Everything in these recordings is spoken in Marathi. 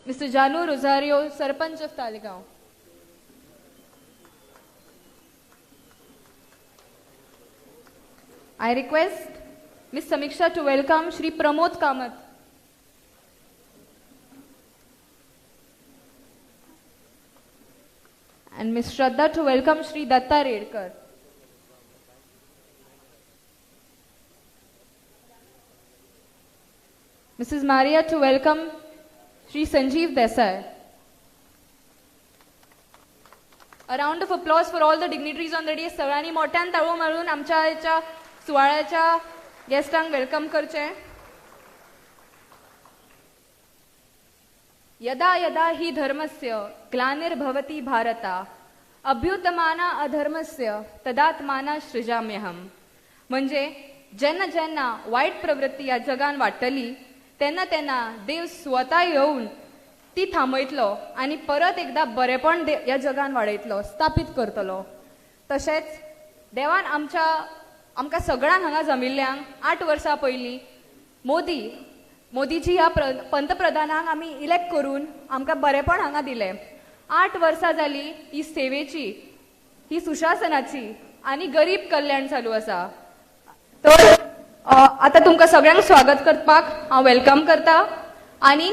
Mr. Janu Rosario, Sarpanch of Talegaon. I request Ms. Samiksha to welcome Shri Pramod Kamath. And Ms. Shraddha to welcome Shri Datta Redkar. Mrs. Maria to welcome Shri Sanjeev Desai. A round of applause for all the dignitaries on the day. सगळ्यांनी मोठ्यान ताळो मारून आमच्या ह्याच्या सुवाळ्याच्या गेस्टांक वेलकम करचे. यदा यदा हि धर्मस्य ग्लानिर्भवति भारता अभ्युत्थाना अधर्मस्य तदात्माना सृजाम्यहम. म्हणजे जेन्ना जेन्ना वाईट प्रवृत्ती या जगान वाडटली तेन्ना तेन्ना देव स्वता येऊन ती थांबयतलो आणि परत एकदा बरेपण या जगान वाडयतलो, स्थापित करतलो. तशेंच देवान आमकां सगळ्यांक हांगा जमिल्ल्यांक 8 वर्सां पयलीं मोदीजी ह्या पंतप्रधानाक आमी इलेक्ट करून आमकां बरेपण हांगा दिलें. 8 वर्सां जाली ही सेवेची, ही सुशासनाची आणि गरीब कल्याण चालू आसा. तर आता तुमकां सगळ्यांक स्वागत करपाक हांव वेलकम करता आणि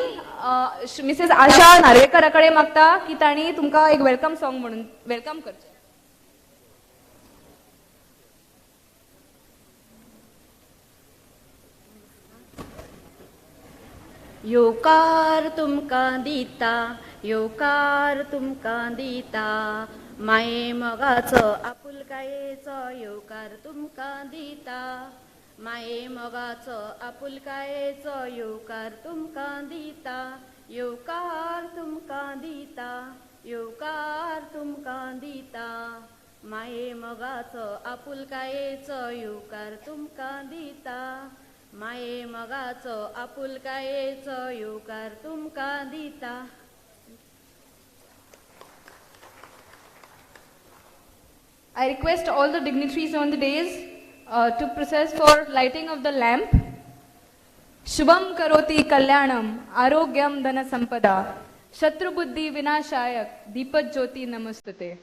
मिसेस आशा नार्वेकरा कडेन मागता की तांणी तुमकां एक वेलकम सॉंग म्हणून वेलकम करचें. योकार तुमकां दिता, योकार तुमकां दिता, माये मोगाचो आपुलकायेचो योकार तुमकां दिता, माये मोगाचो आपुलकायेचो योकार तुमकां दिता, योकार तुमकां दिता, योकार तुमकां दिता, माये मोगाचो आपुलकायेचो योकार तुमकां दिता, माये मोगाचो आपुलकायेचो योकार तुमकां दिता. I request all the dignitaries on the days to process for lighting of the lamp. Shubham karoti kalyanam arogyam dhana sampada shatru buddhi vinashayak deepat jyoti namastate.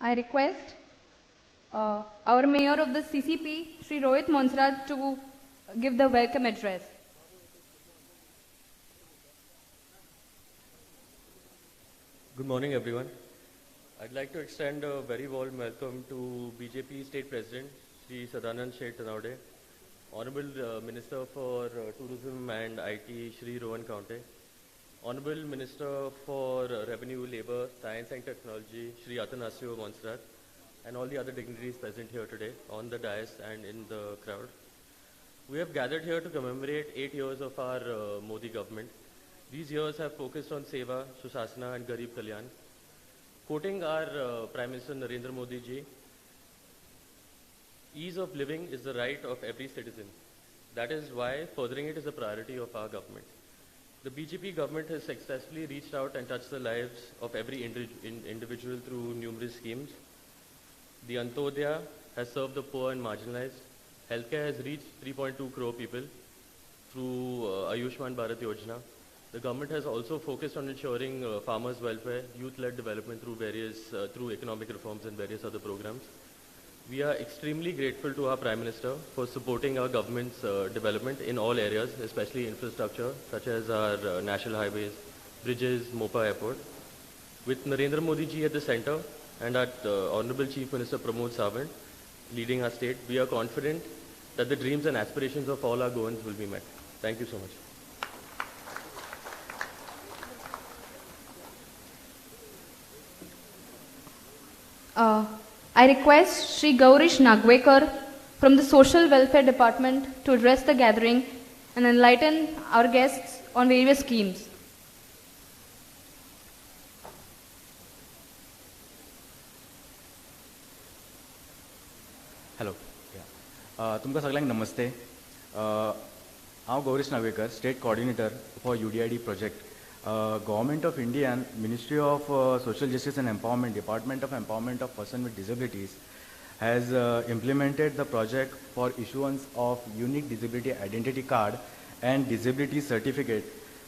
I request our Mayor of the CCP, Sri Rohit Monsraj, to give the welcome address. Good morning, everyone. I'd like to extend a very warm welcome to BJP State President, Sri Sadanand Sheth Tanawade, Honorable Minister for Tourism and IT, Sri Rohan Kaunte, Honorable Minister for Revenue, Labour, Science and Technology, Sri Atanasio Monsraj, and all the other dignitaries present here today on the dais and in the crowd. We have gathered here to commemorate 8 years of our Modi government. These years have focused on Seva, Sushasana and Garib Kalyan. Quoting our Prime Minister Narendra Modi ji, Ease of living is the right of every citizen. That is why furthering it is a priority of our government. The BJP government has successfully reached out and touched the lives of every individual through numerous schemes. The Antodaya has served the poor and marginalized. Healthcare has reached 3.2 crore people through Ayushman Bharat Yojana. The government has also focused on ensuring farmers' welfare, youth-led development through economic reforms and various other programs. We are extremely grateful to our Prime Minister for supporting our government's development in all areas, especially infrastructure, such as our national highways, bridges, Mopa Airport. With Narendra Modi ji at the center and our Honorable Chief Minister Pramod Sawant leading our state, we are confident that the dreams and aspirations of all our Goans will be met. Thank you so much. I request Shri Gaurish Nagwekar from the Social Welfare Department to address the gathering and enlighten our guests on various schemes. Hello तुमकां सगळ्यांक नमस्ते. हांव Gaurish Nagvekar, state coordinator for UDID project. Government of India and Ministry of Social Justice and Empowerment, Department of Empowerment of Persons with Disabilities has implemented the project for issuance of unique disability identity card and disability certificate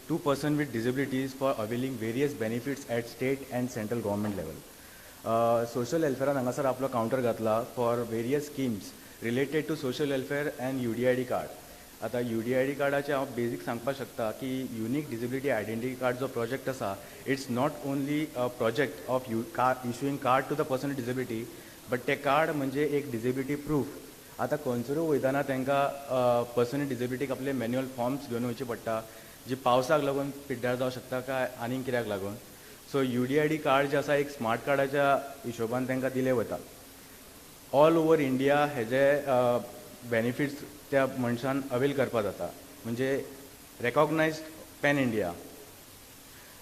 to persons with disabilities for availing various benefits at state and central government level. Social welfare हांगासर आपलो काउंटर घातला for various schemes related to social welfare and UDID card. आता UDID कार्डाचे हांव बेसिक सांगपाक शकता की युनिक डिसेबिलिटी आयडेंटिटी कार्ड जो प्रोजेक्ट आसा, it's not only a project of issuing card to the person with disability, but ते कार्ड म्हणजे एक डिसेबिलिटी प्रूफ. आता खंयसरूय वयताना तांकां पर्सन विथ डिसेबिलिटीक आपले मॅन्युअल फॉर्म्स घेवन वयचे पडटा, जी पावसाक लागून पिड्ड्यार जावं शकता काय आनीक कित्याक लागून. सो UDID कार्ड जे आसा एक स्मार्ट कार्डाच्या हिशोबान तांकां दिले वता. ऑल ओवर इंडिया हेजे बेनिफिट्स त्या मनशान अवेल करपा जाता, म्हणजे रेकॉग्नायज्ड पॅन इंडिया.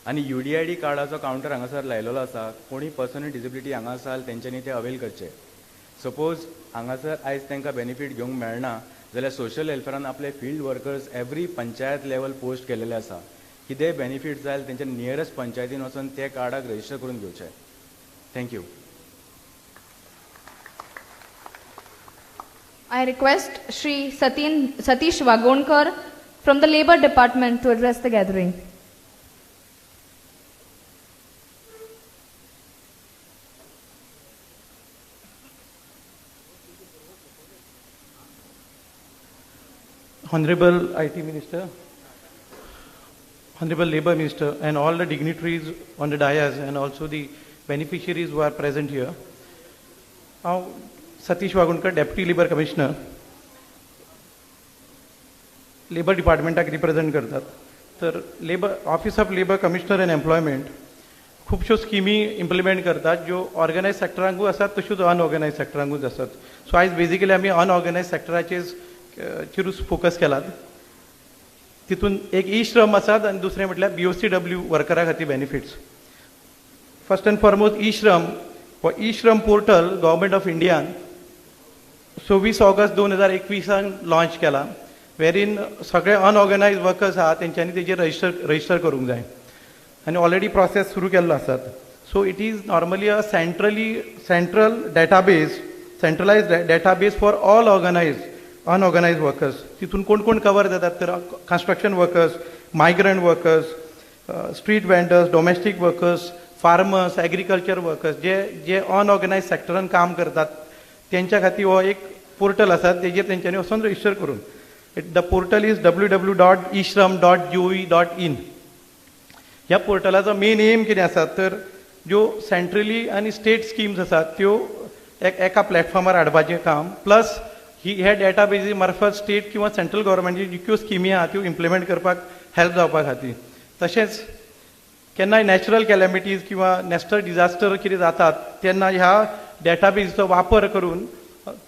आनी UDID कार्डाचो काउंटर हांगासर लायलेलो आसा. कोणी पर्सन विथ डिसेबिलिटी हांगा आसात तेंच्यांनी ते अवेल करचे. सपोज हांगासर आयज तांकां बेनिफीट घेवंक मेळना जाल्यार सोशल वेलफेअरान आपले field workers every panchayat level post केलेले आसा. कितेंय बेनिफीट जाय तेंच्या नियरस्ट पंचायतीन वचून ते कार्डाक रजिस्टर करून घेवचे. Thank you. I request Shri Satish Wagonkar from the Labour Department to address the gathering. Honorable IT Minister, Honorable Labour Minister, and all the dignitaries on the dais and also the beneficiaries who are present here. Now, Satish Wagonkar, Deputy Labour Commissioner, Labour Department represent करतात. तर office of labour commissioner end employment खूबश्यो स्किमी इम्प्लिमेंट करतात ज्यो ऑर्गनायज सेक्टरांकूय आसात तश्योच अनऑर्गनायज सेक्टरांकूच आसात. सो आयज बेजिकली आमी अनऑर्गनायज सेक्टराचेरूच फोकस केलात. तितून एक ई श्रम आसात आनी दुसरें म्हटल्यार BOCW वर्करा खातीर benefits. First and foremost e Shram portal government of इंडियान 26 ऑगस्ट 2021 लॉन्च केला, वेरीन सगळे अनऑर्गनायज वर्कर्स आहात तेंच्यांनी तेजेर रजिस्टर करूंक जाय आनी ऑलरेडी प्रोसेस सुरू केल्लो आसात. So it is normally a central centralised database for all unorganised workers. तितून कोण कोण कवर जातात तर construction workers, migrant workers, street vendors, domestic workers, farmers, agriculture workers जे अनऑर्गनायज सेक्टरान काम करतात तेंच्या खातीर हो एक पोर्टल आसा, तेजेर तेंच्यांनी वचून रजिस्टर करून. The portal is www.eshram.gov.in. ह्या पोर्टलाचो मेन एम कितें आसा तर ज्यो सेंट्रली आनी स्टेट स्किम्स आसात त्यो एका प्लॅटफॉर्मार हाडपाचें काम, प्लस हे डेटाबेजी मार्फत स्टेट किंवा सेंट्रल गव्हर्मेंटाच्यो जितक्यो स्किमी आहा त्यो इम्प्लिमेंट करपाक हेल्प जावपा खातीर. तशेंच केन्नाय नॅचरल कॅलॅमिटीज किंवा नॅचरल डिजास्टर कितें जातात तेन्ना ह्या डेटाबेजीचो वापर करून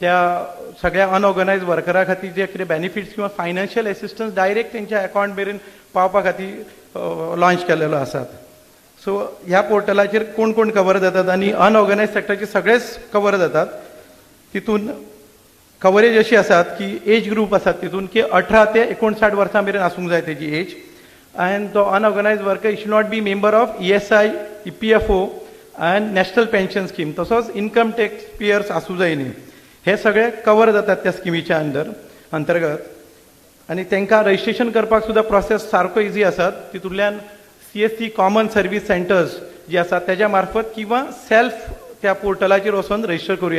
त्या सगळ्या अनऑर्गनायज वर्करा खातीर जे कितें बेनिफिट्स किंवा फायनान्शियल एसिस्टन्स डायरेक्ट तेंच्या अकाउंट मेरेन पावपा खातीर लॉन्च केलेलो आसात. सो ह्या पोर्टलाचेर कोण कोण कवर जातात आनी अनऑर्गनायज सेक्टराचे सगळेच कवर जातात. तितून कवरेज अशी आसात की एज ग्रुप आसात तितून की 18 ते 59 वर्सां मेरेन आसूंक जाय तेजी age. And the unorganized worker should not be member of ESI, EPFO and National Pension Scheme. तसोच इन्कम टॅक्स पेयर्स आसूं जाय न्ही. हे सगळे कवर जातात त्या स्किमीच्या अंतर्गत. आनी तांकां रजिस्ट्रेशन करपाक सुद्दां प्रोसेस सारको इजी आसात. तितूंतल्यान CSC कॉमन सर्वीस सेंटर्स जे आसात तेज्या मार्फत किंवा सेल्फ त्या पोर्टलाचेर वचून रजिस्टर करूं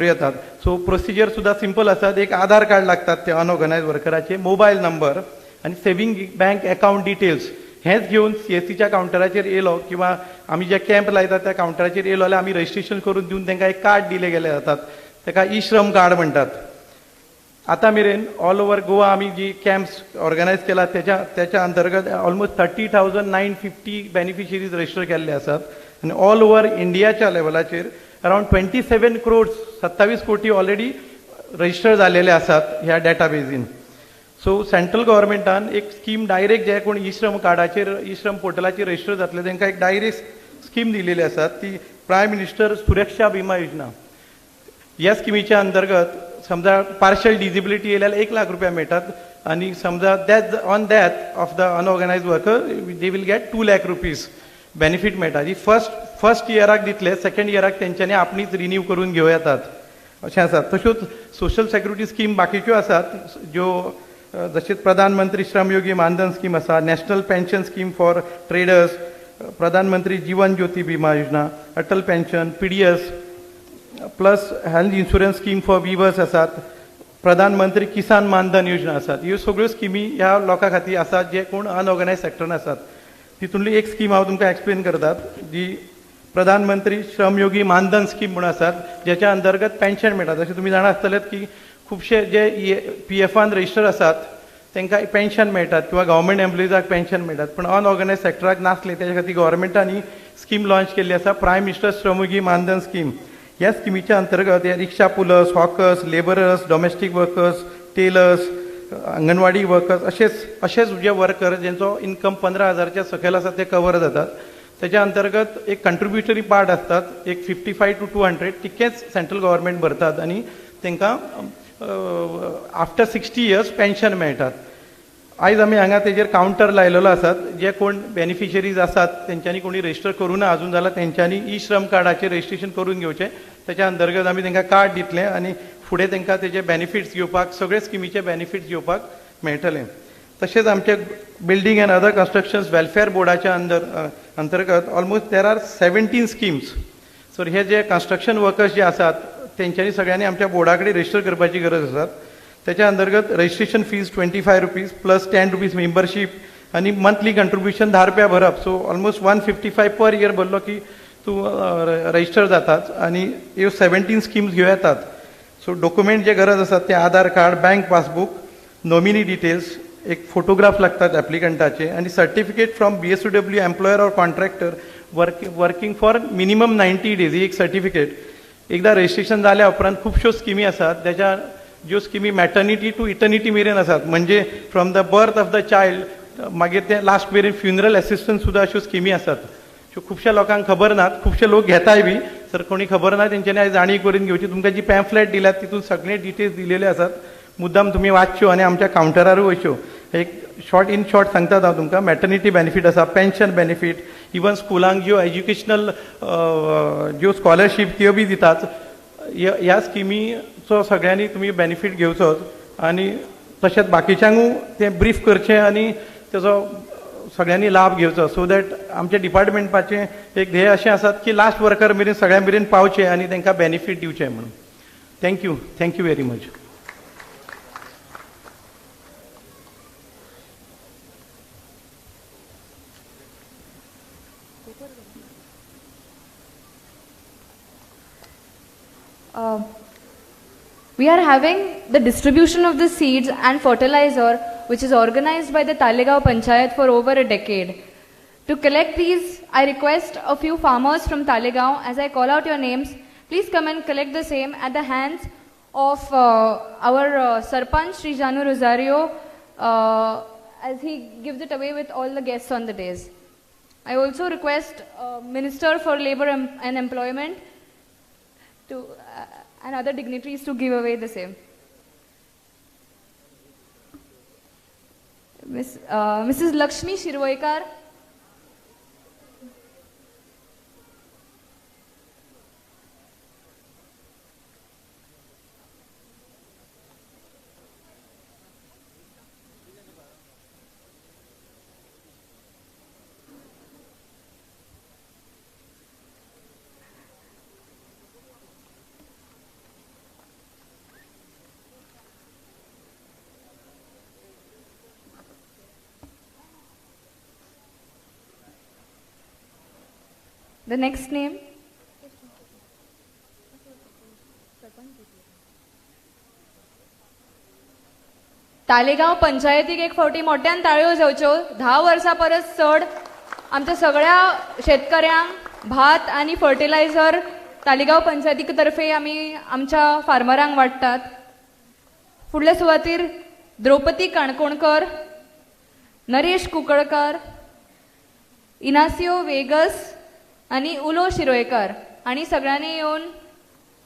येतात. सो प्रोसिजर सुद्दां सिंपल आसात. एक आधार कार्ड लागतात त्या अनऑर्गनायज्ड वर्कराचे, मोबायल नंबर आणि सेव्हिंग बँक अकाउंट डिटेल्स हेच घेऊन CSCच्या काउंटराचेर येयलो किंवा आमी जे कॅम्प लायतात त्या काउंटराचेर येयलो जाल्यार आमी रजिस्ट्रेशन करून दिवन तांकां एक कार्ड दिले गेले जातात. ताका ई-श्रम कार्ड म्हणटात. आतां मेरेन ऑल ओव्हर गोवा आमी जी कॅम्प्स ऑर्गनायज केला त्याच्या अंतर्गत ऑलमोस्ट 30,950 बेनिफिशरीज रजिस्टर केल्ले आसात. आनी ऑल ओव्हर इंडियाच्या लेवलाचेर अराउंड 27 crores 27 कोटी ऑलरेडी रजिस्टर जालेले आसात ह्या डेटाबेजीन. सो सेंट्रल गव्हर्मेंटान एक स्कीम डायरेक्ट जे कोण ई-श्रम कार्डाचेर ई-श्रम पोर्टलाचेर रजिस्टर जातले तांकां एक डायरेक्ट स्कीम दिलेली आसा, ती प्रायम मिनिस्टर सुरक्षा विमा योजना. ह्या स्किमीच्या अंतर्गत समजा पार्शल डिजेबिलिटी येयल्यार 1 लाख रुपया मेळटात आनी समजा on death of the unorganised worker they will get 2 lakh rupees benefit मेळटा. जी फर्स्ट इयराक दितले, सेकंड इयराक तेंच्यांनी आपणीच रिन्यू करून घेवं येतात अशें आसा. तश्योच सोशल सेक्युरिटी स्कीम बाकीच्यो आसात ज्यो जशें प्रधानमंत्री श्रमयोगी मानधन स्कीम आसा, national pension scheme for traders, प्रधानमंत्री जीवन ज्योती विमा योजना, Atal pension, PDS plus health insurance scheme for weavers आसात, प्रधानमंत्री किसान मानधन योजना आसात. ह्यो सगळ्यो स्किमी ह्या लोकां खातीर आसात जे कोण अनऑर्गनायज सेक्टरान आसात. तितूंतली एक स्कीम हांव तुमकां एक्सप्लेन करतात, जी प्रधानमंत्री श्रमयोगी मानधन स्कीम म्हणून आसात, जेच्या अंतर्गत पेन्शन मेळटा. जशें तुमी जाणा आसतलेत की खुबशे जे PFआन रजिस्टर आसात तांकां पेन्शन मेळटात किंवा गव्हर्मेंट एम्प्लॉइजाक पेन्शन मेळटात, पण अनऑर्गनायज सेक्टराक नासले. तेच्या खातीर गव्हर्मेंटानी स्कीम लॉन्च केल्ली आसा, प्रायम मिनिस्टर श्रमयोगी मानधन स्कीम. ह्या स्किमीच्या अंतर्गत हे rickshaw pullers, hawkers, labourers, domestic workers, tailors, anganwadi workers अशेच जे वर्कर जेंचो इन्कम 15,000च्या सकयल आसा ते कवर जातात. त्याच्या अंतर्गत एक कंट्रिब्युटरी पार्ट असतात, एक 55 to 200 तितकेच सेंट्रल गव्हर्मेंट भरतात आनी तांकां आफ्टर 60 years पेन्शन मेळटात. आयज आमी हांगा तेजेर काउंटर लायलेलो आसात. जे कोण बेनिफिशरीज आसात तेंच्यांनी कोणी रजिस्टर करूं ना अजून जाल्यार तेंच्यांनी ई-श्रम कार्डाचेर रजिस्ट्रेशन करून घेवचें. त्याच्या अंतर्गत आमी तांकां कार्ड दितले आनी फुडें तांकां तेजे बेनिफिट्स घेवपाक, सगळे स्किमीचे बेनिफिट्स घेवपाक मेळटले. तशेंच आमचे building end other constructions welfare बोर्डाच्या अंतर्गत almost there are 17 schemes. So हे जे कन्स्ट्रक्शन वर्कर्स जे आसात तेंच्यांनी सगळ्यांनी आमच्या बोर्डा कडेन रजिस्टर करपाची गरज आसा. त्याच्या अंतर्गत registration fees 25 rupees plus 10 rupees membership आनी मंथली कंट्रिब्युशन 10 रुपया भरप. सो ऑलमोस्ट 155 पर इयर भरलो की तूं रजिस्टर जातात आनी ह्यो 17 स्किम्स घेवं येतात. सो डॉक्युमेंट जे गरज आसात ते Aadhaar card, bank passbook, nominee details, एक फोटोग्राफ लागतात एप्लिकंटाचे आनी certificate from BSW employer or contractor working for minimum 90 days. ही एक सर्टिफिकेट. एकदा रजिस्ट्रेशन जाल्या उपरांत खुबश्यो स्किमी आसात, त्याच्या ज्यो स्किमी मॅटर्निटी टू इटर्निटी मेरेन आसात, म्हणजे from the birth of the child मागीर ते लास्ट मेरेन फ्युनरल एसिस्टन्स सुद्दां अश्यो स्किमी आसात. ज्यो खुबश्या लोकांक खबर नात, खुबशे लोक घेताय बी. सर कोणी खबर ना तेंच्यांनी आयज जाणीव करून घेवची. तुमकां जी पॅम्फलेट दिल्यात तितून सगळे डिटेल्स दिलेले आसात. मुद्दाम तुमी वाचच्यो आनी आमच्या काउंटरारूय वयच्यो. एक शॉर्ट सांगतात हांव तुमकां. मॅटर्निटी बेनिफीट आसा, पेन्शन बेनिफीट, इवन स्कुलांक ज्यो एज्युकेशनल ज्यो स्कॉलरशीप त्यो बी दितात. ह्या स्किमीचो सगळ्यांनी तुमी बेनिफीट घेवचोच आनी तशेंच बाकीच्यांकूय तें ब्रीफ करचें आनी तेजो सगळ्यांनी लाभ घेवचो. सो दॅट आमच्या डिपार्टमेंटाचें एक ध्येय अशें आसात की लास्ट वर्कर मेरेन सगळ्यां मेरेन पावचें आनी तांकां बेनिफीट दिवचें म्हणून. Thank you very much. We are having the distribution of the seeds and fertilizer, which is organized by the Talegaon Panchayat for over a decade. To collect these, I request a few farmers from Talegaon, as I call out your names, please come and collect the same at the hands of our Sarpanch Sri Janu Rosario, as he gives it away with all the guests on the days. I also request Minister for Labour and Employment to and other dignitaries to give away the same. Mrs. Lakshmi Shirvoikar. The next name. तालेगाव पंचायतीक एक फावटी मोठ्यान ताळयो जावच्यो. 10 वर्सां परस चड आमच्या सगळ्या शेतकऱ्यांक भात आणि फर्टिलायझर तालेगाव पंचायती तर्फे आमी आमच्या फार्मरांक वाडटात. फुडल्या सुवातेर द्रौपदी काणकोणकर, नरेश कुंकळकार, इनासियो वेगस आणि उलो शिरोयकार आणि सगळ्यांनी येऊन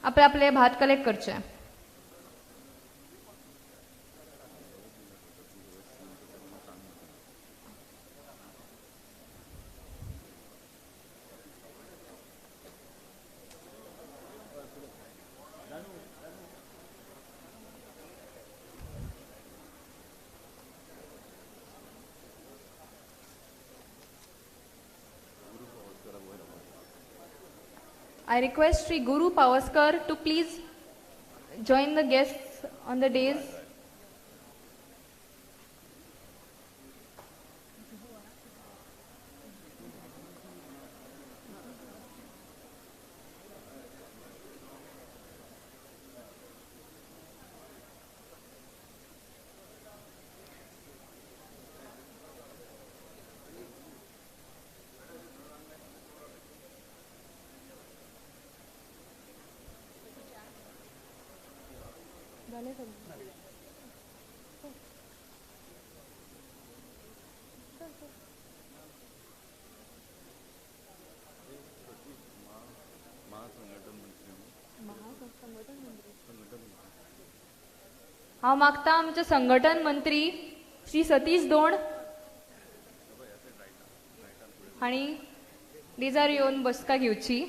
आपले आपले भात कलेक्ट करचे. I request Sri Guru Pavaskar to please join the guests on the dais. हांव मागता आमचे संघटन मंत्री श्री सतीश दोंड हांणी डेजार येवन बसका घेवची.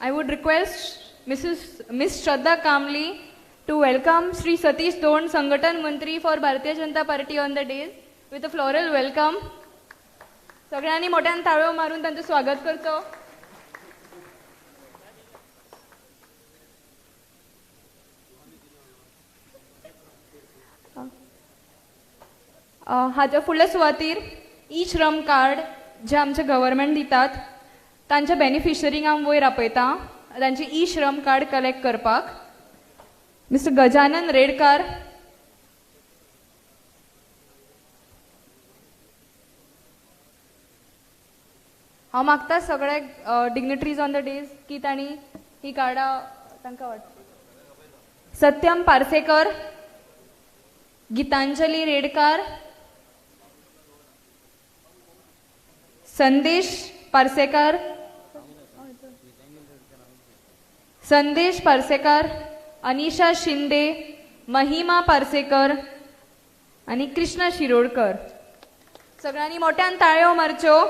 I would request Miss Shraddha Kamli to welcome Sri Satish Dond, Sanghatan Mantri for Bharatiya Janata Party on the dais with a floral welcome. सगळ्यांनी मोठ्यान ताळयो मारून त्यांचे स्वागत करचो. हाच्या फुडल्या सुवातेर ई श्रम कार्ड जे आमचे गव्हर्नमेंट दितात तांच्या बेनिफिशरींक हांव वयर आपयता तांची ई श्रम कार्ड कलेक्ट करपाक. मिस्टर गजानन रेडकार, हांव मागता सगळे डिग्निटरीज ऑन द डेज की तांणी ही कार्डां तांकां वाट. सत्यम पार्सेकर, गीतांजली रेडकार, संदेश पार्सेकर, संदेश पार्सेकर, अनिशा शिंदे, महिमा पार्सेकर आणि कृष्णा शिरोडकर. सगळ्यांनी मोठ्यान ताळयो मारच्यो.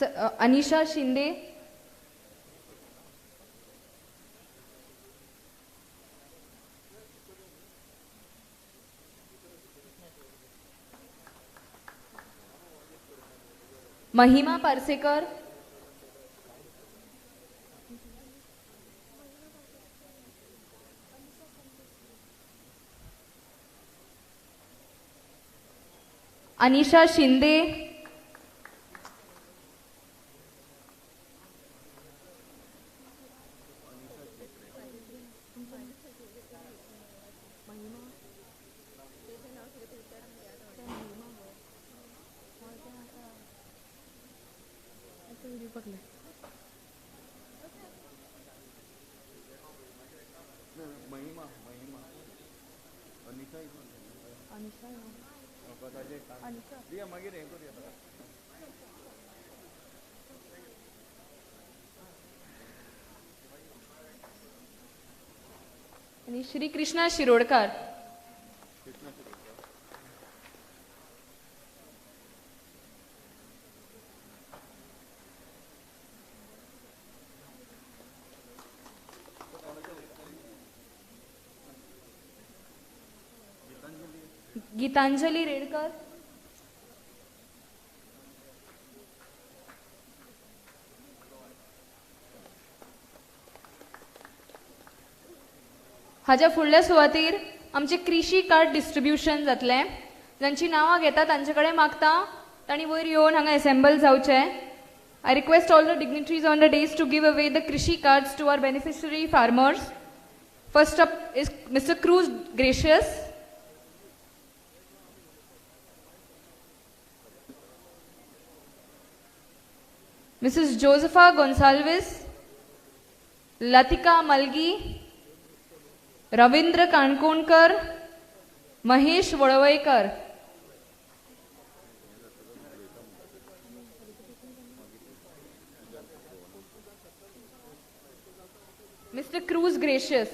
अनिशा शिंदे, महिमा पारसेकर, अनिशा शिंदे, आणि श्री कृष्णा शिरोडकर. गीतांजली रेडकर, हाच्या फुडल्या सुवातेर आमचे कृषी कार्ड डिस्ट्रीब्युशन जातले. जांची नावां घेता तांचे कडेन मागता तांणी वयर येवन हांगा असेंबल जावचे. I request all the dignitaries on the dais to give away the Krishi cards to our beneficiary farmers. First up is Mr. Cruz Gracious. Mrs. Josepha Gonsalves, Latika Malgi, Ravindra Kankonkar, Mahesh Valvaikar. Mr. Cruz Gracious.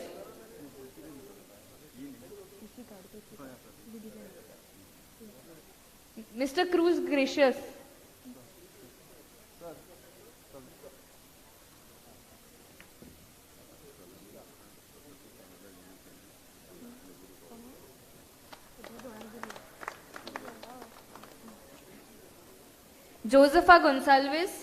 Mr. Cruz Gracious. Josepha Gonsalves,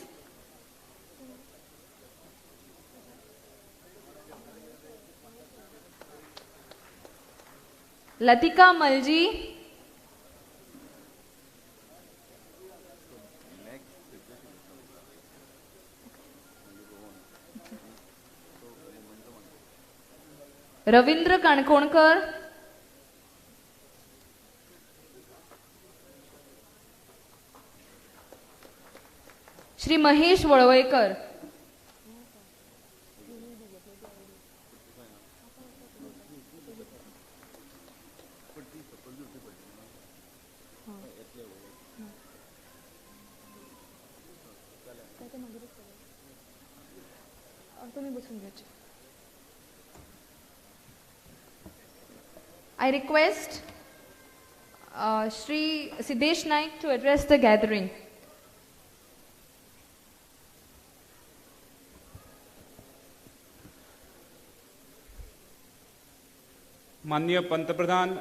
Latika Malji, Ravindra Kankonkar, Shri Mahesh Valvaikar. I request Shri Siddesh Naik to address the gathering. माननीय पंतप्रधान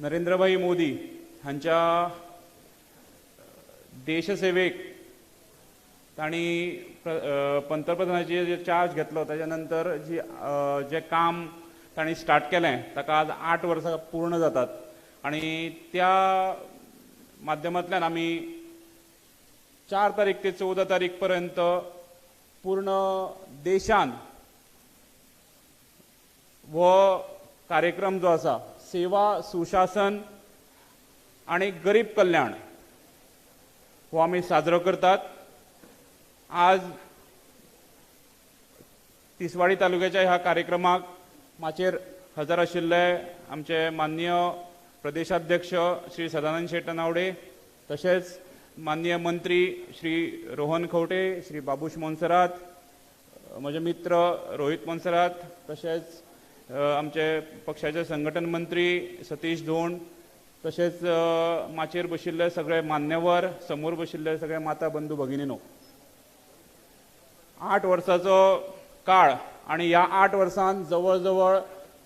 नरेंद्रभाई मोदी हांच्या देशसेवेक तांणी पंतप्रधानाचे जे चार्ज घेतलो ताच्या नंतर जे काम तांणी स्टार्ट केलें ताका आज 8 वर्सां पूर्ण जातात आणि त्या माध्यमांतल्यान आमी 4 तारीख ते 14 तारीख पर्यंत पूर्ण देशान वो कार्यक्रम जो आसा सेवा सुशासन आणि गरीब कल्याण हो आमी साजरो करतात. आज तिसवाडी तालुक्याच्या ह्या कार्यक्रमाक माचेर हजर आशिल्ले आमचे माननीय प्रदेशाध्यक्ष श्री सदानंद शेट नावडे, तशेंच माननीय मंत्री श्री रोहन खंवटे, श्री बाबूश मोन्सरात, म्हजे मित्र रोहित मोन्सरात, तशेंच आमचे पक्षाचे संघटन मंत्री सतीश धोंड, तशेंच माचेर बशिल्ले सगळे मान्यवर, समोर बशिल्ले सगळे माता बंधू भगिनीनो, 8 वर्साचो काळ आणि ह्या 8 वर्सांत जवळ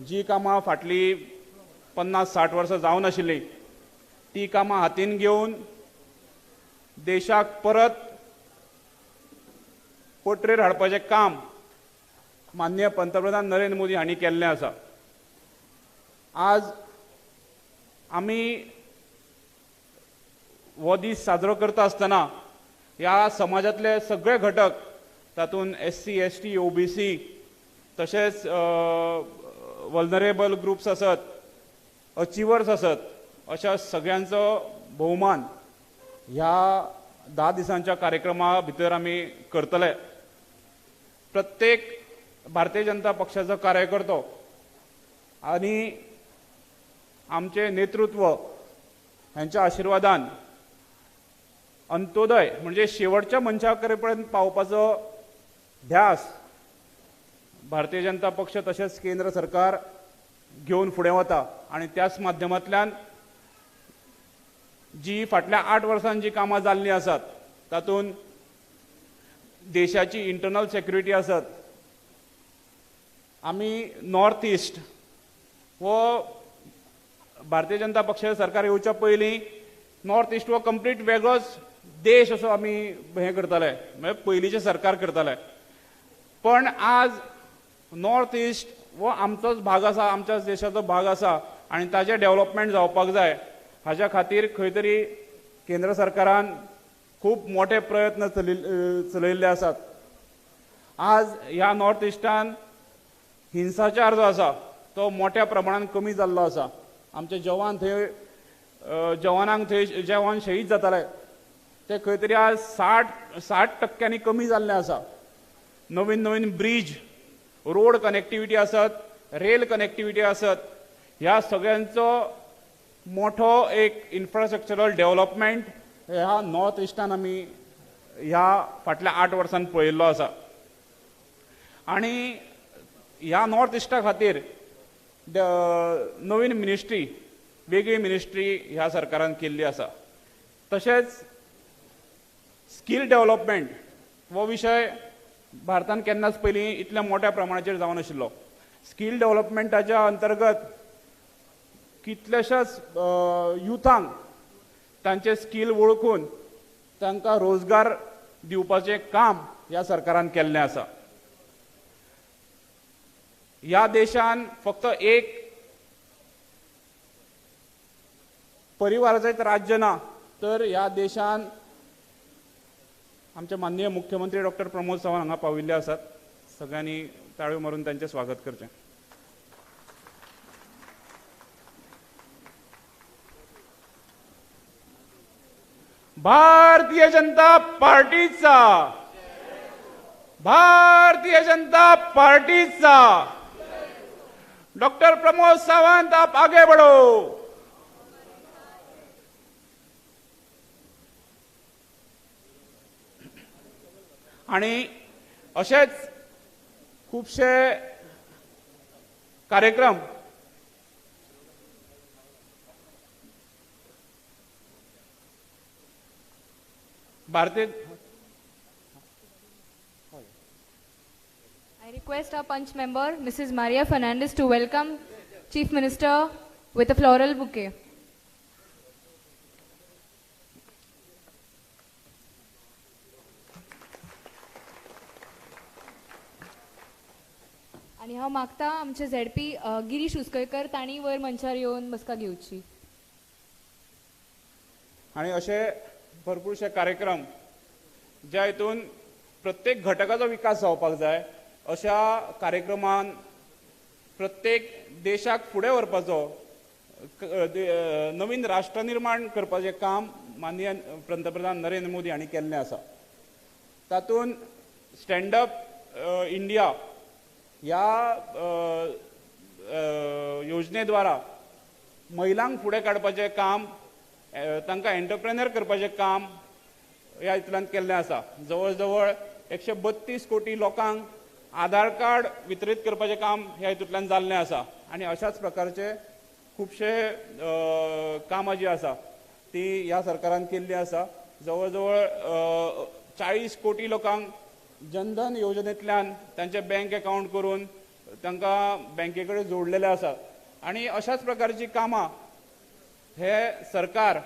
जी कामां फाटली 50-60 वर्सां जावन आशिल्ली ती कामां हातीन घेवन देशाक परत पोटरेर हाडपाचें काम माननीय पंतप्रधान नरेंद्र मोदी हांणी केल्लें आसा. आज आमी हो दीस साजरो करता आसतना ह्या समाजातले सगळे घटक तातूंत SC, ST, OBC तशेंच वल्नरेबल ग्रुप्स आसत, अचिवर्स आसत, अशा सगळ्यांचो भोवमान ह्या 10 दिसांच्या कार्यक्रमा भितर आमी करतले. प्रत्येक भारतीय जनता पक्षाचो कार्यकर्तो आनी आमचे नेतृत्व हांच्या आशिर्वादान अंत्योदय म्हणजे शेवटच्या मनशा पर्यंत पावपाचो ध्यास भारतीय जनता पक्ष तशेंच केंद्र सरकार घेवन फुडें वता आनी त्याच माध्यमांतल्यान जी फाटल्या 8 वर्सांत जी कामां जाल्लीं आसात तातूंत देशाची इंटरनल सेक्युरिटी आसत. आमी नॉर्थ इस्ट हो भारतीय जनता पक्षाचें सरकार येवच्या पयलीं नॉर्थ इस्ट हो कंप्लीट वेगळोच देश असो आमी हें करताले, म्हणजे पयलींचें सरकार करताले. पण आज नॉर्थ इस्ट हो आमचोच भाग आसा, आमच्याच देशाचो भाग आसा आनी ताजें डेव्हलपमेंट जावपाक जाय हाच्या खातीर खंय तरी केंद्र सरकारान खूब मोठे प्रयत्न चलयल्ले आसात. आज ह्या नॉर्थ इस्टान हिंसाचार जो आसा तो मोठ्या प्रमाणात कमी जाल्लो आसा. आमचे जवान थंय जवानांक थंय जवान शहीद जाताले ते खंय तरी आज 60% कमी जाल्ले आसा. नवीन ब्रिज, रोड कनेक्टिविटी आसत, रेल कनेक्टिविटी आसत, ह्या सगळ्यांचो मोठो एक इन्फ्रास्ट्रक्चरल डेव्हलपमेंट ह्या नॉर्थ इस्टान आमी ह्या फाटल्या 8 वर्सांत पळयल्लो आसा. आनी ह्या नॉर्थ इस्टा खातीर नवीन मिनिस्ट्री, वेगळी मिनिस्ट्री ह्या सरकारान केल्ली आसा. तशेंच स्कील डेव्हलपमेंट हो विशय भारतान केन्नाच पयलीं इतल्या मोठ्या प्रमाणाचेर जावन नाशिल्लो. स्कील डेव्हलपमेंटाच्या अंतर्गत कितलेशेच युथांक तांचे स्कील वळखून तांकां रोजगार दिवपाचें काम ह्या सरकारान केल्लें आसा. ह्या देशान फक्त एक परिवाराचें राज्य ना, तर ह्या देशान आमचे माननीय मुख्यमंत्री डॉक्टर प्रमोद सावंत हांगा पाविल्ले आसात. सगळ्यांनी ताळयो मारून तांचें स्वागत करचें. भारतीय जनता पार्टीचा, भारतीय जनता पार्टीचा डॉक्टर प्रमोद सावंत, आप आगे बढ़ो. आणि असेच खूबशे कार्यक्रम भारतीय I request our punch member, Mrs. Maria Fernandez, to welcome Chief Minister with a floral bouquet. आणि हांव मागता आमचे ZP गिरीश उसकयकर तांणी वयर मंचार येवन बसका घेवची. आणि असे भरपूरशे कार्यक्रम ज्या हितून प्रत्येक घटकाचो विकास जावपाक जाय अशा कार्यक्रमान प्रत्येक देशाक फुडें व्हरपाचो नवीन राष्ट्र निर्माण करपाचें काम माननीय पंतप्रधान नरेंद्र मोदी हांणी केल्लें आसा. तातूंत स्टँड अप इंडिया ह्या योजनेद्वारा महिलांक फुडें काडपाचें काम, तांकां एंटरप्रेन्योर करपाचें काम ह्या हितूंतल्यान केल्लें आसा. जवळ जवळ 132 कोटी लोकांक आधार कार्ड वितरीत करपाचें काम ह्या हितूंतल्यान जाल्लें आसा. आनी अशाच प्रकारचे खुबशे कामां जी आसा ती ह्या सरकारान केल्ली आसा. जवळ जवळ 40 कोटी लोकांक जनधन योजनेंतल्यान तांचे बँक अकाउंट करून तांकां बँके कडेन जोडलेले आसा आनी अशाच प्रकारची कामां हे सरकार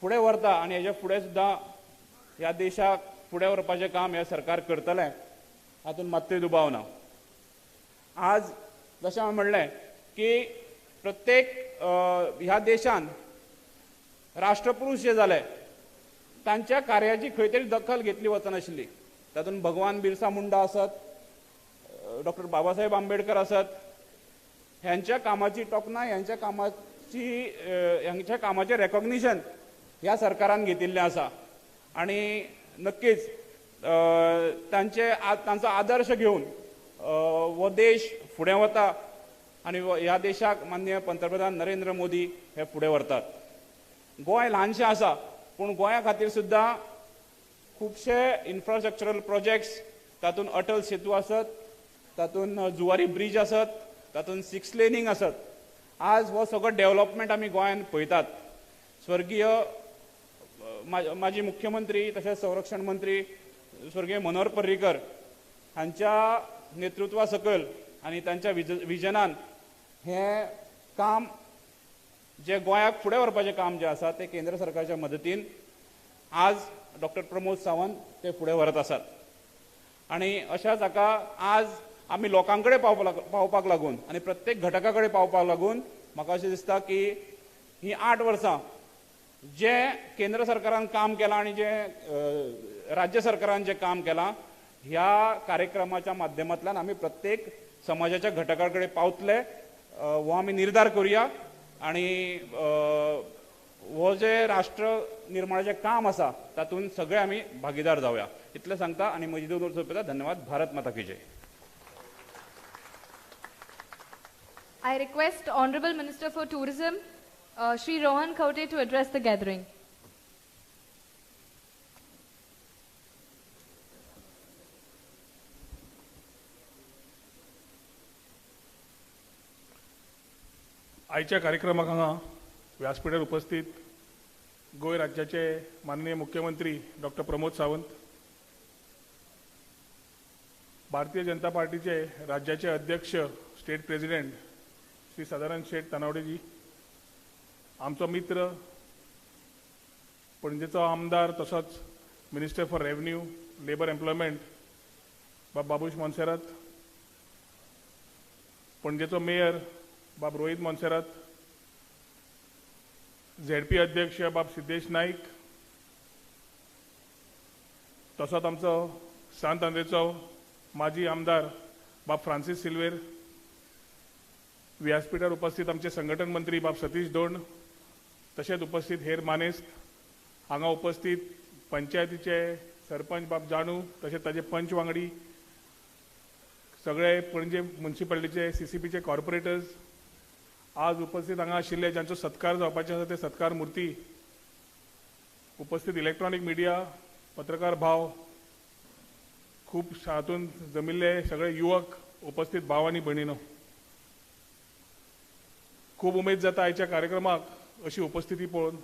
फुडें व्हरता आनी हेजे फुडें सुद्दां ह्या देशाक फुडें व्हरपाचें काम हे सरकार करतलें हातूंत मात्तूय दुबाव ना. आज जशें हांवें म्हणलें की प्रत्येक ह्या देशान राष्ट्रपुरूश जे जाले तांच्या कार्याची खंय तरी दखल घेतली वचनाशिल्ली. तातूंत भगवान बिरसा मुंडा आसत, डॉक्टर बाबासाहेब आंबेडकर आसत, ह्यांच्या कामाची तोखणाय, ह्यांच्या कामाचें रेकॉग्निशन ह्या सरकारान घेतिल्लें आसा आनी नक्कीच तांचो आदर्श घेवन हो देश फुडें वता आनी ह्या देशाक माननीय पंतप्रधान नरेंद्र मोदी हे फुडें व्हरतात. गोंय ल्हानशें आसा पूण गोंया खातीर सुद्दां खुबशे इन्फ्रास्ट्रक्चरल प्रोजेक्ट्स, तातूंत अटल सेतू आसत, तातूंत जुवारी ब्रिज आसत, तातूंत 6 लेनींग आसत. आज हो सगळो डेव्हलपमेंट आमी गोंयांत पळयतात. स्वर्गीय माजी मुख्यमंत्री तशेंच संरक्षण मंत्री स्वर्गीय मनोहर पर्रीकर हांच्या नेतृत्वा सकयल आनी तांच्या विजनान हें काम जे गोंयाक फुडें व्हरपाचें काम जें आसा तें केंद्र सरकारच्या मदतीन आज डॉक्टर प्रमोद सावंत ते फुडें व्हरत आसात. आनी अशाच हाका आज आमी लोकां कडेन पावपाक लागून आनी प्रत्येक घटका कडेन पावपाक लागून म्हाका अशें दिसता की ही 8 वर्सां जे केंद्र सरकारान काम केलां आनी जे राज्य सरकारान जें काम केलां ह्या कार्यक्रमाच्या माध्यमांतल्यान आमी प्रत्येक समाजाच्या घटका कडेन पावतले हो आमी निर्धार करुया आनी हो जे राष्ट्र निर्माणाचें काम आसा तातूंत सगळे आमी भागीदार जावया. इतलें सांगता आनी म्हजी 2 वर्सां सोंपयता. धन्यवाद. भारत माता की जय. I request Honorable Minister for Tourism, Shri Rohan Khawte, to address the gathering. आयच्या कार्यक्रमाक हांगा व्यासपीठार उपस्थित गोंय राज्याचे माननीय मुख्यमंत्री डॉक्टर प्रमोद सावंत, भारतीय जनता पार्टीचे राज्याचे अध्यक्ष स्टेट प्रेसिडेंट श्री सदानंद शेठ तनावडेजी, आमचो मित्र पणजेचो आमदार तसोच minister for revenue labour employment Babush Monserrate, पणजेचो मेयर बाब रोहित मोन्सेरात, झेडपी अध्यक्ष बाब सिद्धेश नाईक, तसोच आमचो सांत आंद्रेचो माजी आमदार बाब फ्रांसीस सिल्वेर, व्यासपीठार उपस्थित आमचे संघटन मंत्री बाब सतीश दोंड, तशेंच उपस्थित हेर मानेस्त, हांगा उपस्थित पंचायतीचे सरपंच बाब जानू, तशेंच ताचे पंच वांगडी, सगळे पणजे म्युनिसिपालिटीचे CCPचे कॉर्पोरेटर्स, आज उपस्थित हांगा आशिल्ले जांचो सत्कार जावपाचे आसा ते सत्कार मुर्ती, उपस्थित इलेक्ट्रॉनिक मिडिया, पत्रकार भाव, खूब हातूंत जमिल्ले सगळे युवक, उपस्थित भाव आनी भयणीनो, खूब उमेद जाता आयच्या कार्यक्रमाक अशी उपस्थिती पळोवन.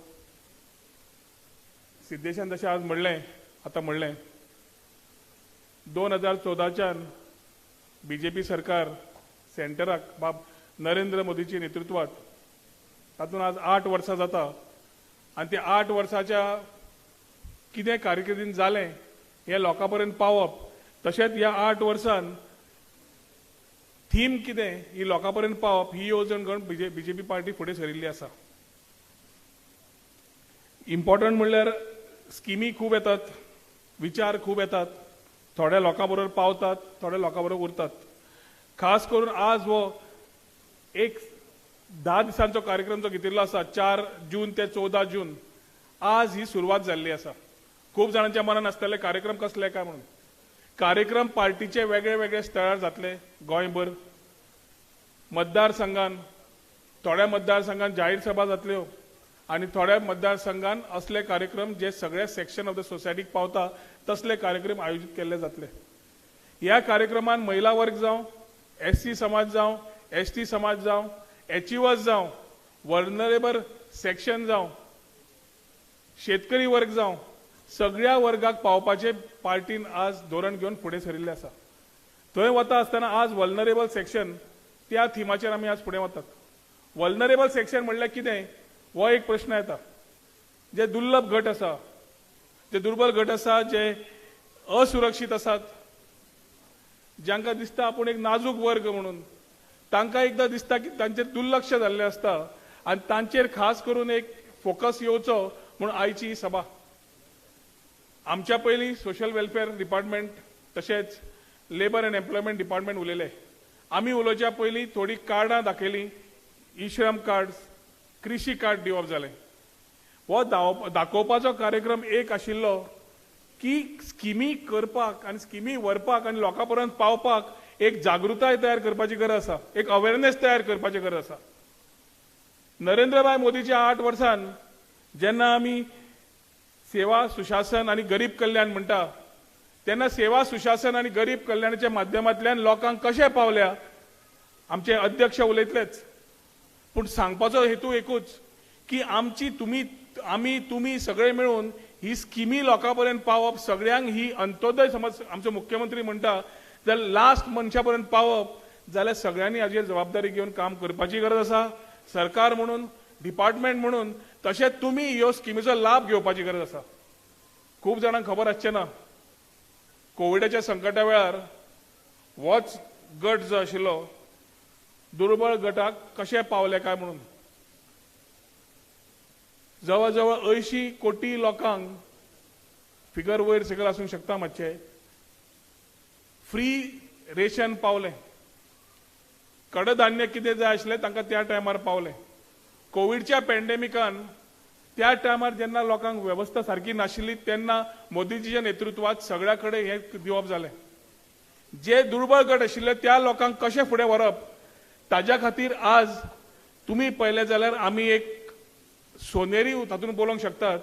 सिद्धेशान जशें आज म्हणलें, आतां म्हणलें, 2014च्यान BJP सरकार सेंटराक बाब नरेंद्र मोदीच्या नेतृत्वात तातूंत आज 8 वर्सां जाता आनी त्या 8 वर्साच्या कितें कारकिर्दीन जालें हें लोकां पर्यंत पावप, तशेंच ह्या 8 वर्सांत थीम कितें ही लोकां पर्यंत पावप ही येवजण घेवन BJP पार्टी फुडें सरिल्ली आसा. इम्पॉर्टंट म्हणल्यार स्किमी खूब येतात, विचार खूब येतात, थोड्या लोकां बरोबर पावतात, थोड्या लोकां बरोबर उरतात. खास करून आज हो एक 10 दिसांचो कार्यक्रम जो घेतिल्लो आसा 4 जून ते 14 जून, आज ही सुरवात जाल्ली आसा. खूब जाणांच्या मनान आसतले कार्यक्रम कसले काय म्हणून. कार्यक्रम पार्टीचे वेगळे वेगळे स्थळार जातले गोंयभर. मतदारसंघान थोड्या मतदारसंघान जाहीर सभा जातल्यो आनी थोड्या मतदारसंघान असले कार्यक्रम जे सगळ्या सेक्शन ऑफ द सोसायटीक पावता तसले कार्यक्रम आयोजीत केल्ले जातले. ह्या कार्यक्रमान महिला वर्ग जावं, SC समाज जावं, ST समाज जावं, एचिवर्स जावं, वर्नरेबल सेक्शन जावं, शेतकरी वर्ग जावं, सगळ्या वर्गाक पावपाचे पार्टीन आज धोरण घेवन फुडें सरिल्ले आसा. थंय वता आसतना आज वल्नरेबल सेक्शन त्या थिमाचेर आमी आज फुडें वतात. वल्नरेबल सेक्शन म्हणल्यार कितें हो एक प्रश्न येता. जे दुर्लभ गट आसा, जे दुर्बल गट आसा, जे असुरक्षीत आसात, जांकां दिसता आपूण एक नाजूक वर्ग म्हणून, तांकां एकदां दिसता की तांचेर दुर्लक्ष जाल्लें आसता आनी तांचेर खास करून एक फोकस येवचो म्हणून आयची ही सभा. आमच्या पयलीं सोशल वेलफेअर डिपार्टमेंट तशेंच लेबर अँड एम्प्लॉयमेंट डिपार्टमेंट उलयले. आमी उलोवच्या पयलीं थोडी कार्डां दाखयलीं. ई श्रम कार्ड, कृषी कार्ड दिवप जालें. हो दाखोवपाचो कार्यक्रम एक आशिल्लो की स्किमी करपाक आनी स्किमी व्हरपाक आनी लोकां पर्यंत पावपाक एक जागृताय तयार करपाची गरज आसा, एक अवेअरनेस तयार करपाची गरज आसा. नरेंद्रभाई मोदीच्या 8 वर्सान जेन्ना आमी सेवा सुशासन आनी गरीब कल्याण म्हणटा तेन्ना सेवा सुशासन आनी गरीब कल्याणाच्या माध्यमांतल्यान लोकांक कशें पावल्या आमचे अध्यक्ष उलयतलेच. पूण सांगपाचो हेतू एकूच की आमची तुम्ही सगळे मिळून ही स्किमी लोकां पर्यंत पावप, सगळ्यांक ही अंत्योदय समज आमचो मुख्यमंत्री म्हणटा जाल्यार लास्ट मनशा पर्यंत पावप, जाल्यार सगळ्यांनी हाजेर जबाबदारी घेवन काम करपाची गरज आसा. सरकार म्हणून, डिपार्टमेंट म्हणून, तशेंच तुमी ह्यो स्किमीचो लाभ घेवपाची गरज आसा. खूब जाणांक खबर आसचें ना, कोविडाच्या संकटा वेळार होच गट जो आशिल्लो दुर्बळ गटाक कशें पावले काय म्हणून जवळ जवळ 80 कोटी लोकांक, फिगर वयर सकयल आसूंक शकता मातशें, फ्री रेशन पावलें. कडधान्य कितें जाय आशिल्लें तांकां त्या टायमार पावलें. कोविडच्या पॅन्डेमिकान त्या टायमार जेन्ना लोकांक वेवस्था सारकी नाशिल्ली तेन्ना मोदीजीच्या नेतृत्वात सगळ्या कडेन हें दिवप जालें. जे दुर्बळ गट आशिल्ले त्या लोकांक कशें फुडें व्हरप ताज्या खातीर आज तुमी पळयलें जाल्यार आमी एक सोनेरी तातूंत बोलोवंक शकतात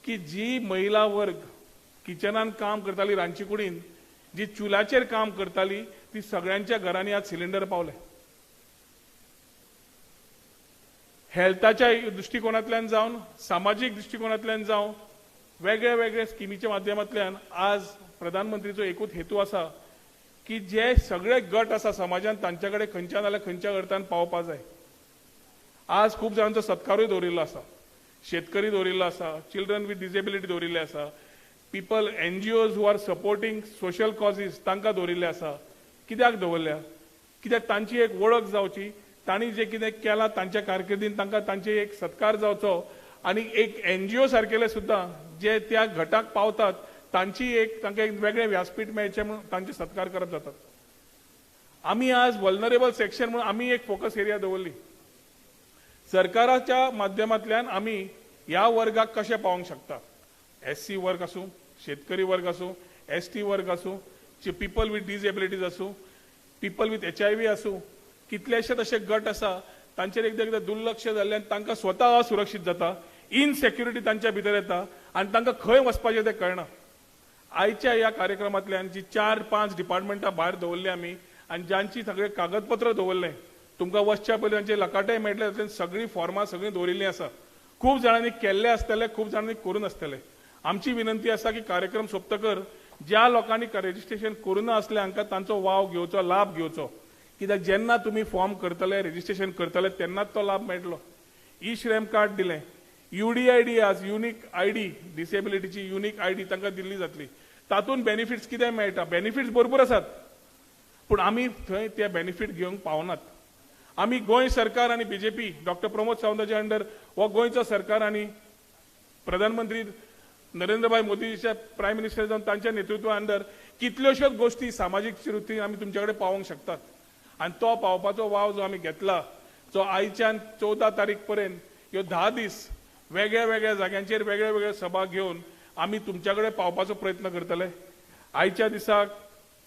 की जी महिला वर्ग किचनान काम करताली, रांदची कुडीन जी चुलाचेर काम करताली, ती सगळ्यांच्या घरांनी आज सिलिंडर पावले. हेल्थाच्या दृष्टिकोनांतल्यान जावन, सामाजीक दृष्टिकोनांतल्यान जावन, वेगळ्या वेगळ्या स्किमीच्या माध्यमांतल्यान आज प्रधानमंत्रीचो एकूच हेतू आसा की जे सगळे गट आसा समाजान तांच्या कडेन खंयच्या नाल्यार खंयच्या अर्थान पावपाक जाय. आज खूब जाणांचो सत्कारूय दवरिल्लो आसा, शेतकरी दवरिल्लो आसा, चिल्ड्रन विथ डिसेबिलिटी दवरिल्ले आसा, people NGOs who are supporting social causes तांकां दवरिल्ले आसा. कित्याक दवरल्या? कित्याक तांची एक वळख जावची, तांणी जे कितें केलां तांच्या कारकिर्दीन तांकां तांचे एक सत्कार जावचो आनी एक NGO सारकेले सुद्दां जे त्या गटाक पावतात तांची एक तांकां एक वेगळें व्यासपीठ मेळचें म्हणून तांचे सत्कार करप जातात. आमी आज वल्नरेबल सेक्शन म्हणून आमी एक फोकस एरिया दवरली. सरकाराच्या माध्यमांतल्यान आमी ह्या वर्गाक कशें पावोवंक शकता. SC वर्ग आसूं, शेतकरी वर्ग आसूं, ST वर्ग आसूं, पीपल विथ डिसेबिलिटीज आसूं, पीपल विथ HIV आसूं, कितलेशेच असे गट आसा तांचेर एकदा दुर्लक्ष जाल्ल्यान तांकां स्वता असुरक्षीत जाता, इनसेक्युरिटी तांच्या भितर येता आनी तांकां खंय वचपाचें तें कळना. आयच्या ह्या कार्यक्रमांतल्यान जी 4-5 डिपार्टमेंटां भायर दवरली आमी आनी जांची सगळे कागदपत्र दवरलें, तुमकां वचच्या पयलीं तांचे लकाटे मेळटले, तातूंत सगळीं फॉर्मां सगळीं दवरिल्लीं आसा. खूब जाणांनी केल्ले आसतले, खूब जाणांनी करून आसतले. आमची विनंती आसा की कार्यक्रम सोंपतकर ज्या लोकांनी रजिस्ट्रेशन करून आसले हांकां तांचो वाव घेवचो, लाभ घेवचो. कित्याक जेन्ना तुमी फॉर्म करतले, रजिस्ट्रेशन करतले तेन्नाच तो लाभ मेळटलो. ई श्रम कार्ड दिलें, UDID आज युनिक ID, डिसेबिलिटीची युनिक ID तांकां दिल्ली जातली. तातूंत बेनिफिट्स कितें मेळटा? बेनिफिट्स भरपूर आसात, पूण आमी थंय ते बेनिफीट घेवंक पावनात. आमी गोंय सरकार आनी BJP डॉक्टर प्रमोद सावंताच्या अंडर हो गोंयचो सरकार आनी प्रधानमंत्री नरेंद्रभाई मोदीच्या प्रायम मिनिस्टर जावन तांच्या नेतृत्वा अंडर कितल्योश्योच गोष्टी सामाजीक वृत्तीन आमी तुमचे कडेन पावोवंक शकतात. आनी तो पावपाचो वाव जो आमी घेतला, जो आयच्यान 14 तारीख पर्यंत ह्यो 10 दीस वेगळ्या वेगळ्या जाग्यांचेर वेगळ्या वेगळ्या सभा घेवन आमी तुमच्या कडेन पावपाचो प्रयत्न करतले. आयच्या दिसाक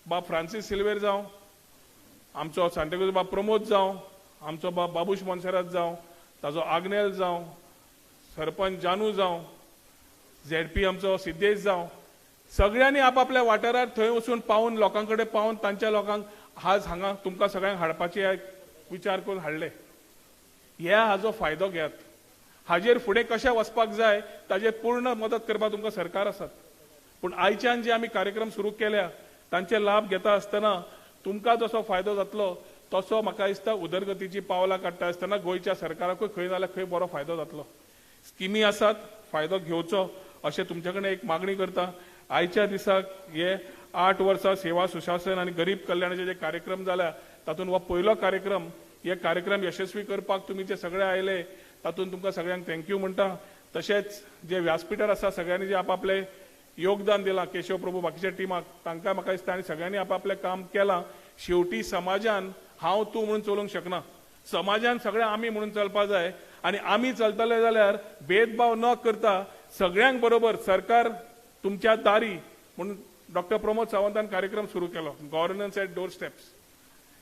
बाब फ्रांसीस सिल्वेर जावं, आमचो सांताक्रूज बाब प्रमोद जावं, आमचो बाब बाबूश मोन्सेरात जावं, ताजो आग्नेल जावं, सरपंच जानू जावं, ZP आमचो सिद्धेश जावं, सगळ्यांनी आपापल्या वाठारार थंय वचून पावून लोकां कडेन पावून तांच्या लोकांक आज हांगा तुमकां सगळ्यांक हाडपाचे विचार करून हाडले. ह्या हाजो फायदो घेयात. हाजेर फुडें कशें वचपाक जाय ताजेर पूर्ण मदत करपाक तुमकां सरकार आसात. पूण आयच्यान जे आमी कार्यक्रम सुरू केल्या तांचे लाभ घेता आसतना तुमकां जसो फायदो जातलो तसो म्हाका दिसता उदरगतीची पावलां काडटा आसतना गोंयच्या सरकाराकूय खंय ना जाल्यार खंय बरो फायदो जातलो. स्किमी आसात, फायदो घेवचो अशें तुमचे कडेन एक मागणी करता. आयच्या दिसाक हे 8 वर्सां सेवा सुशासन आनी गरीब कल्याणाचे जे कार्यक्रम जाल्या तातूंत हो पयलो कार्यक्रम. हे कार्यक्रम यशस्वी करपाक तुमी जे सगळे आयले तातूंत तुमकां सगळ्यांक थँक्यू म्हणटा. तशेंच जे व्यासपीठार आसा सगळ्यांनी जे आपआपले योगदान दिलां, केशव प्रभू बाकीच्या टिमाक तांकां म्हाका दिसता आनी सगळ्यांनी आपआपलें काम केलां. शेवटी समाजान हांव तूं म्हणून चलूंक शकना, समाजान सगळे आमी म्हणून चलपा जाय. आनी आमी चलतले जाल्यार भेदभाव न करता सगळ्यांक बरोबर सरकार तुमच्या दारी म्हणून डॉक्टर प्रमोद सावंतान कार्यक्रम सुरू केलो, गव्हर्नन्स एट डोर स्टेप्स.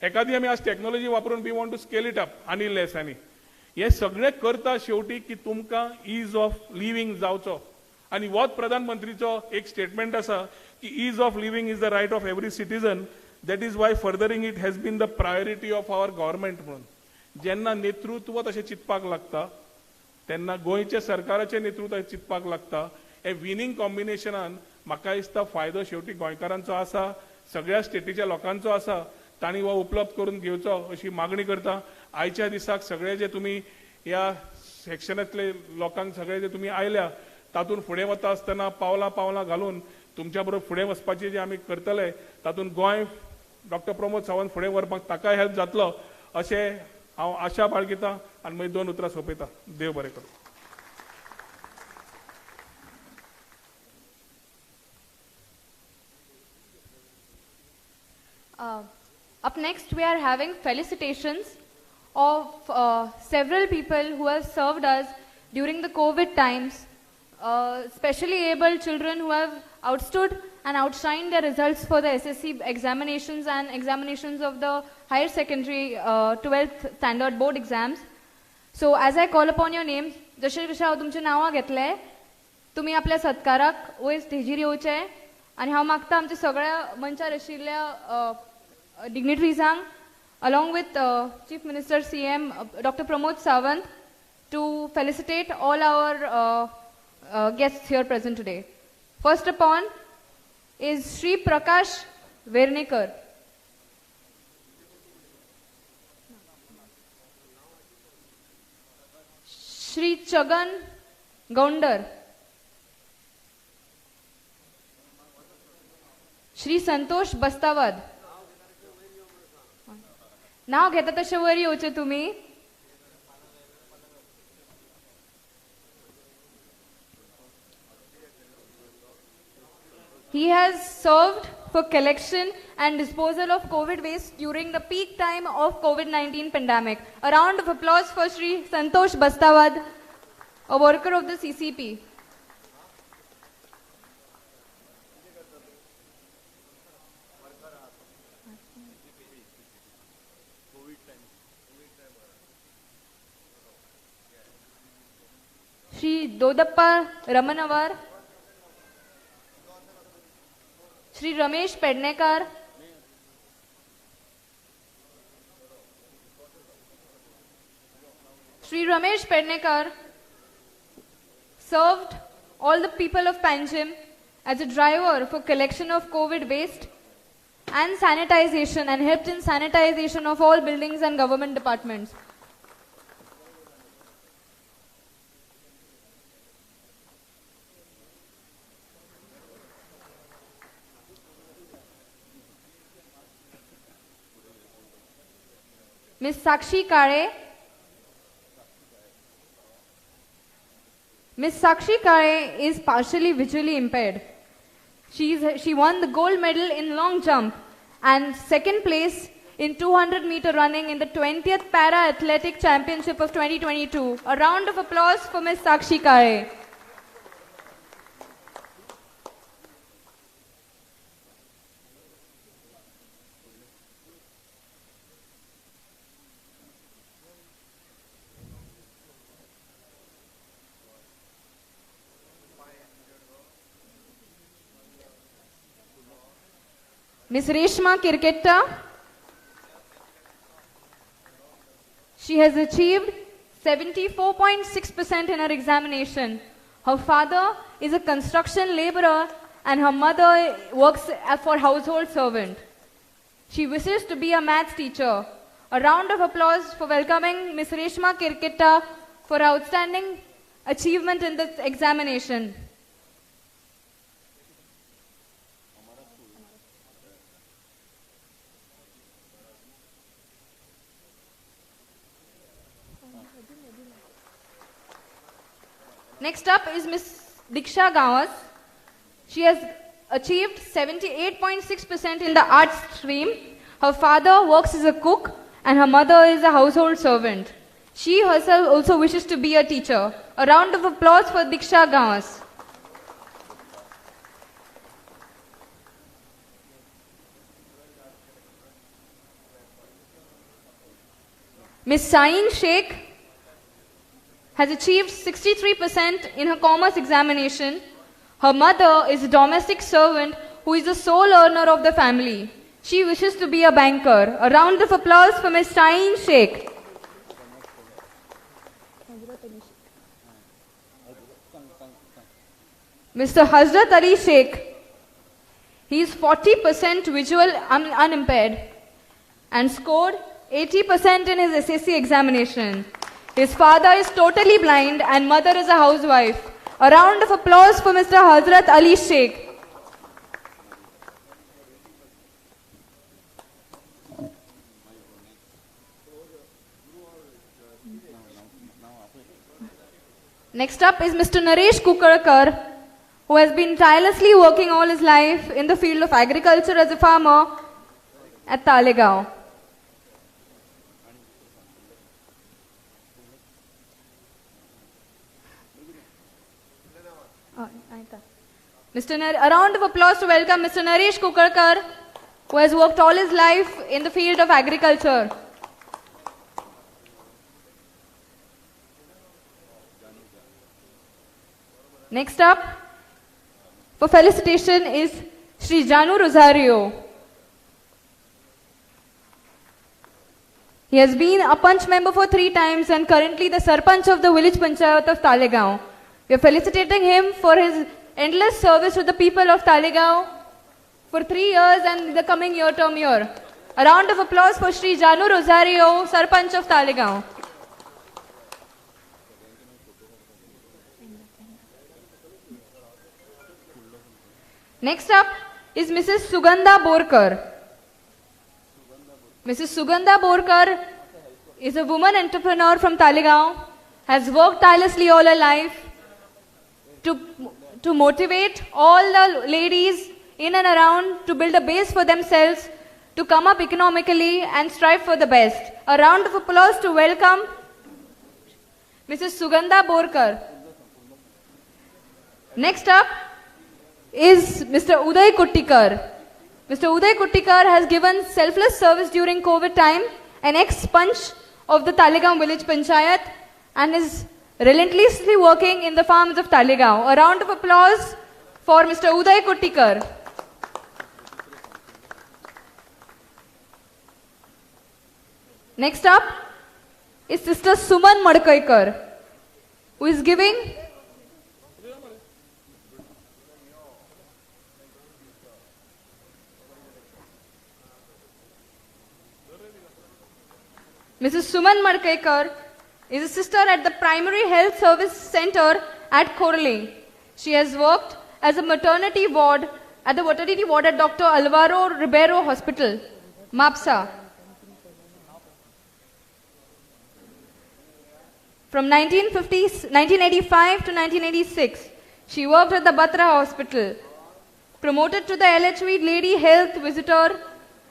एखादी आमी आज टेक्नॉलॉजी वापरून we want to scale it up आनी लेस आनी हे सगळे करता शेवटी की तुमकां ईज ऑफ लिव्हिंग जावचो. आनी होच प्रधानमंत्रीचो एक स्टेटमेंट आसा की ease of living is the right of every citizen. That is why furthering it has been the priority of our government म्हणून. जेन्ना नेतृत्व तशें चिंतपाक लागता तेन्ना गोंयच्या सरकाराचें नेतृत्व चिंतपाक लागता. हे विनिंग कॉम्बिनेशनान म्हाका दिसता फायदो शेवटी गोंयकारांचो आसा, सगळ्या स्टेटीच्या लोकांचो आसा. तांणी हो उपलब्ध करून घेवचो अशी मागणी करता. आयच्या दिसाक सगळे जे तुमी ह्या सेक्शनांतले लोकांक सगळे जे तुमी आयल्या तातूंत फुडें वता आसतना पावलां पावलां घालून तुमच्या बरोबर फुडें वचपाचें जे आमी करतले तातूंत गोंय डॉक्टर प्रमोद सावंत फुडें व्हरपाक ताकाय हेल्प जातलो अशें हांव आशा बाळगितां आनी मागीर 2 उतरां सोंपयतां. देव बरें करूं. Up next, we are having felicitations of several people who have served us during the COVID times, specially abled children who have outstood and outshined their results for the SSC examinations and examinations of the higher secondary 12th standard board exams. So as I call upon your names, जशे जशे हांव तुमचे नांवां घेतले तुमी आपल्या सत्काराक वयर स्टेजीर येवचे आनी हांव मागता आमच्या सगळ्या मंचार आशिल्ल्या dignitaries along with Chief Minister CM Dr. Pramod Sawant to felicitate all our guests here present today. First upon is Shri Prakash Vernekar. Shri Chagan Gaundar. Shri Santosh Bastawad. नाव घेता तशें वयर येवचे तुमी. He has served for collection and disposal of COVID waste during the peak time of COVID-19 pandemic. A round of applause for Shri Santosh Bastawad, a worker of the CCP. Shri Dodappa Ramanavar, Shri Ramesh Pednekar, Shri Ramesh Pednekar served all the people of Panjim as a driver for collection of COVID waste and sanitization and helped in sanitization of all buildings and government departments. Miss Sakshi Kare. Miss Sakshi Kare is partially visually impaired. She won the gold medal in long jump and second place in 200-meter running in the 20th Para Athletic Championship of 2022. A round of applause for Miss Sakshi Kare. Miss Reshma Kirketta. She has achieved 74.6% in her examination. Her father is a construction laborer and her mother works for household servant. She wishes to be a maths teacher. A round of applause for welcoming Ms. Reshma Kirketta for outstanding achievement in this examination. Next up is Ms. Diksha Gawas. She has achieved 78.6% in the arts stream. Her father works as a cook and her mother is a household servant. She herself also wishes to be a teacher. A round of applause for Diksha Gawas. Ms. Sain Sheikh has achieved 63% in her commerce examination. Her mother is a domestic servant who is the sole earner of the family. She wishes to be a banker. A round of applause for Ms. Sain Sheikh. Mr. Hazrat Ali Sheikh. He is 40% visual unimpaired and scored 80% in his SSC examination. His father is totally blind and mother is a housewife. A round of applause for Mr. Hazrat Ali Sheikh. Next up is Mr. Naresh Kukarkar, who has been tirelessly working all his life in the field of agriculture as a farmer at Talegaon. A round of applause to welcome Mr. Naresh Kukarkar, who has worked all his life in the field of agriculture. Next up, for felicitation is Sri Janu Rosario. He has been a Panch member for 3 times and currently the Sarpanch of the village Panchayat of Talegaon. We are felicitating him for his endless service to the people of Talegaon for 3 years and the coming term year. A round of applause for Sri Janu Rosario, Sarpanch of Talegaon. Next up is Mrs. Sugandha Borkar. Mrs. Sugandha Borkar is a woman entrepreneur from Talegaon, has worked tirelessly all her life to motivate all the ladies in and around to build a base for themselves, to come up economically and strive for the best. A round of applause to welcome Mrs. Sugandha Borkar. Next up is Mr. Uday Kuttikar. Mr. Uday Kuttikar has given selfless service during COVID time, an ex-punch of the Talegaon village Panchayat, and is relentlessly working in the farms of Talegaon. A round of applause for Mr. Uday Kuttikar. Next up is Sister Suman Madkaikar, who is giving Mrs. Suman Madkaikar is a sister at the Primary Health Service Center at Korli. She has worked as a maternity ward at Dr. Alvaro Ribeiro Hospital, MAPSA. From 1985 to 1986, she worked at the Batra Hospital. Promoted to the LHV Lady Health Visitor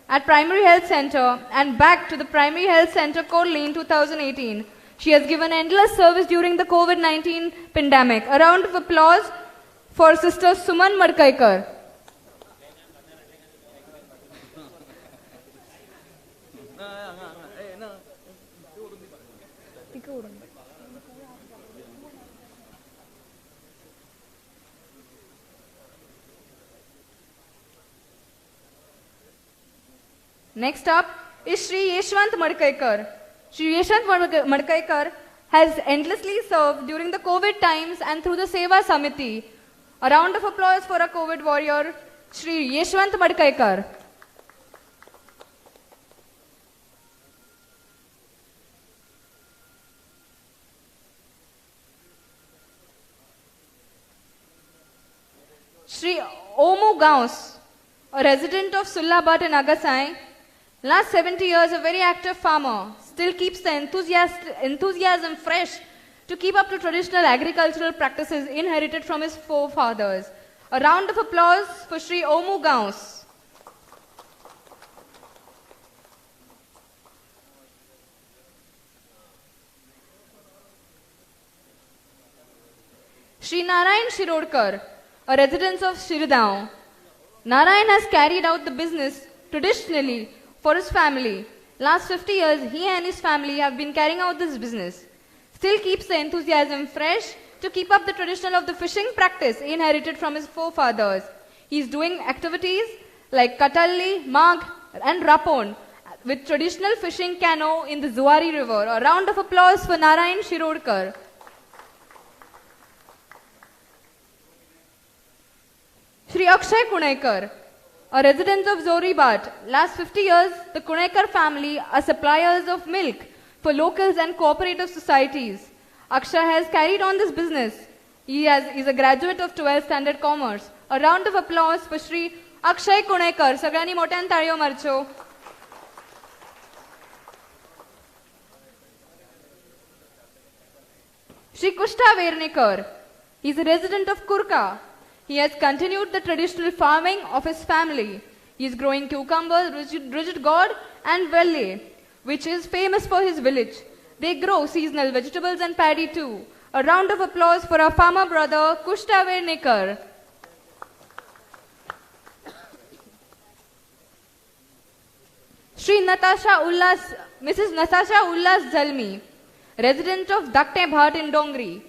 at Primary Health Center and back to the Primary Health Center Korli in 2018. She has given endless service during the COVID-19 pandemic. A round of applause for Sister Suman Madkaikar. Next up is Sri Yeshwant Madkaikar. Sri Yeshwant Madkaikar has endlessly served during the COVID times and through the Seva Samiti. A round of applause for our COVID warrior, Shri Yeshwant Madkaikar. Shri Omu Gaus, a resident of Sullabat in Agasai, last 70 years a very active farmer, still keeps the enthusiasm fresh to keep up to traditional agricultural practices inherited from his forefathers. A round of applause for Shri Omu Gaus. Shri Narayan Shirodkar, a resident of Shirdao. Narayan has carried out the business traditionally for his family. Last 50 years, he and his family have been carrying out this business. Still keeps the enthusiasm fresh to keep up the tradition of the fishing practice inherited from his forefathers. He is doing activities like Katalli, Magh and Rapon with traditional fishing canoe in the Zuari River. A round of applause for Narayan Shirodkar. Shri Akshay Kunekar, a resident of Zoribat. Last 50 years, the Kunekar family are suppliers of milk for locals and cooperative societies. Akshay has carried on this business. He is a graduate of 12th Standard Commerce. A round of applause for Shri Akshay Kunekar. Sagrani motan taळयो marcho. Shri Kushta Vernikar. He is a resident of Kurka. He has continued the traditional farming of his family. He is growing cucumbers, rigid gourd and velle, which is famous for his village. They grow seasonal vegetables and paddy too. A round of applause for our farmer brother, Kushta Vernikar. Mrs. Natasha Ullas Jalmi, resident of Dakte Bhat in Dongri.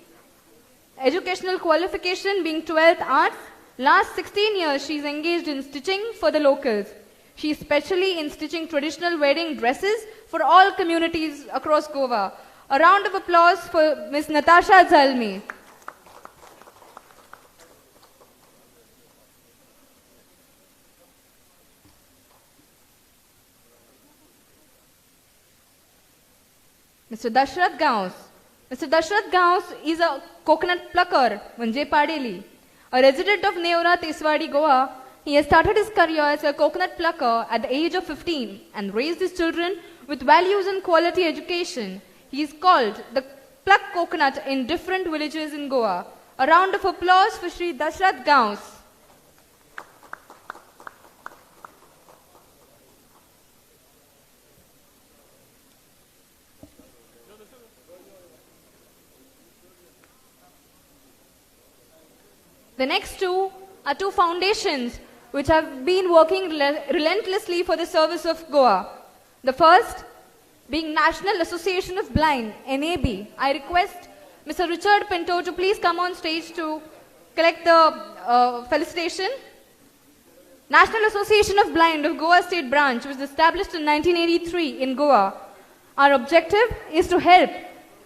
Educational qualification being 12th Arts. Last 16 years she is engaged in stitching for the locals. She is specially in stitching traditional wedding dresses for all communities across Goa. A round of applause for Ms. Natasha Jalmi. Mr. Dashrath Gaus. Mr. Dashrath Gaus is a coconut plucker, Manje Padeli. A resident of Neora, Teswadi, Goa, he has started his career as a coconut plucker at the age of 15 and raised his children with values and quality education. He is called the pluck coconut in different villages in Goa. A round of applause for Shri Dashrath Gaus. The next two are two foundations which have been working relentlessly for the service of Goa. The first being National Association of Blind, NAB. I request Mr. Richard Pinto to please come on stage to collect the felicitation. National Association of Blind of Goa State Branch was established in 1983 in Goa. Our objective is to help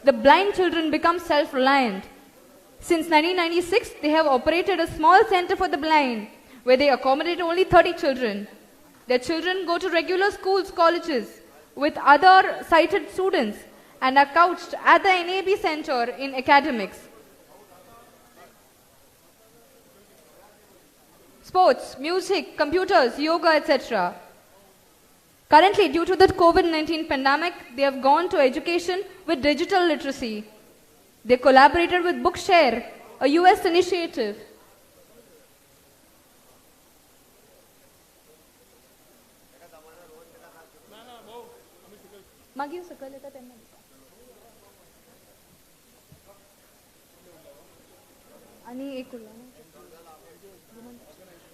the blind children become self-reliant. Since 1996, they have operated a small center for the blind, where they accommodate only 30 children. Their children go to regular schools, colleges, with other sighted students, and are couched at the NAB center in academics. Sports, music, computers, yoga, etc. Currently, due to the COVID-19 pandemic, they have gone to education with digital literacy. They collaborated with Bookshare, a US initiative.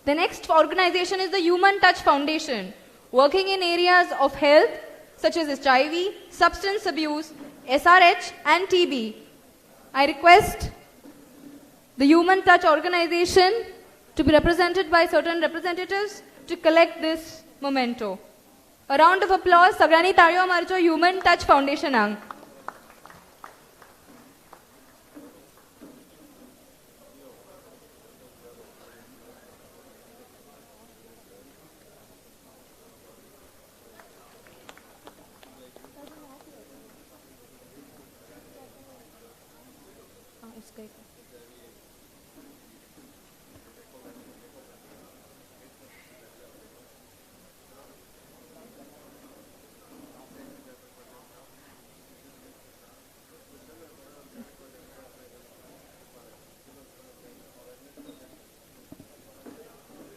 The next organization is the Human Touch Foundation, working in areas of health such as HIV, substance abuse, SRH and TB. I request the Human Touch organization to be represented by certain representatives to collect this memento. A round of applause, Sagrani Tario Marcho Human Touch Foundation ang.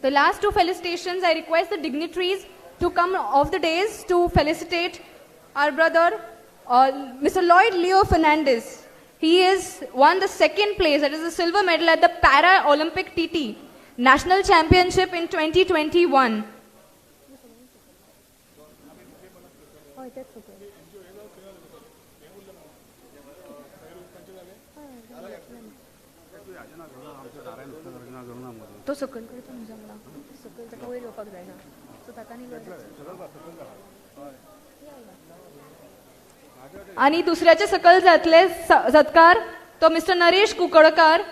The last two felicitations, I request the dignitaries to come off the dais to felicitate our brother, Mr. Lloyd Leo Fernandez. He has won the second place, that is the silver medal at the Para-Olympic TT National Championship in 2021. तो सकल करतो जमला सकल ताका वयर येवपाक जायना सो ताका न्ही आणि दुसऱ्याचे सकल जातले सत्कार तो मिस्टर नरेश कुकडकार,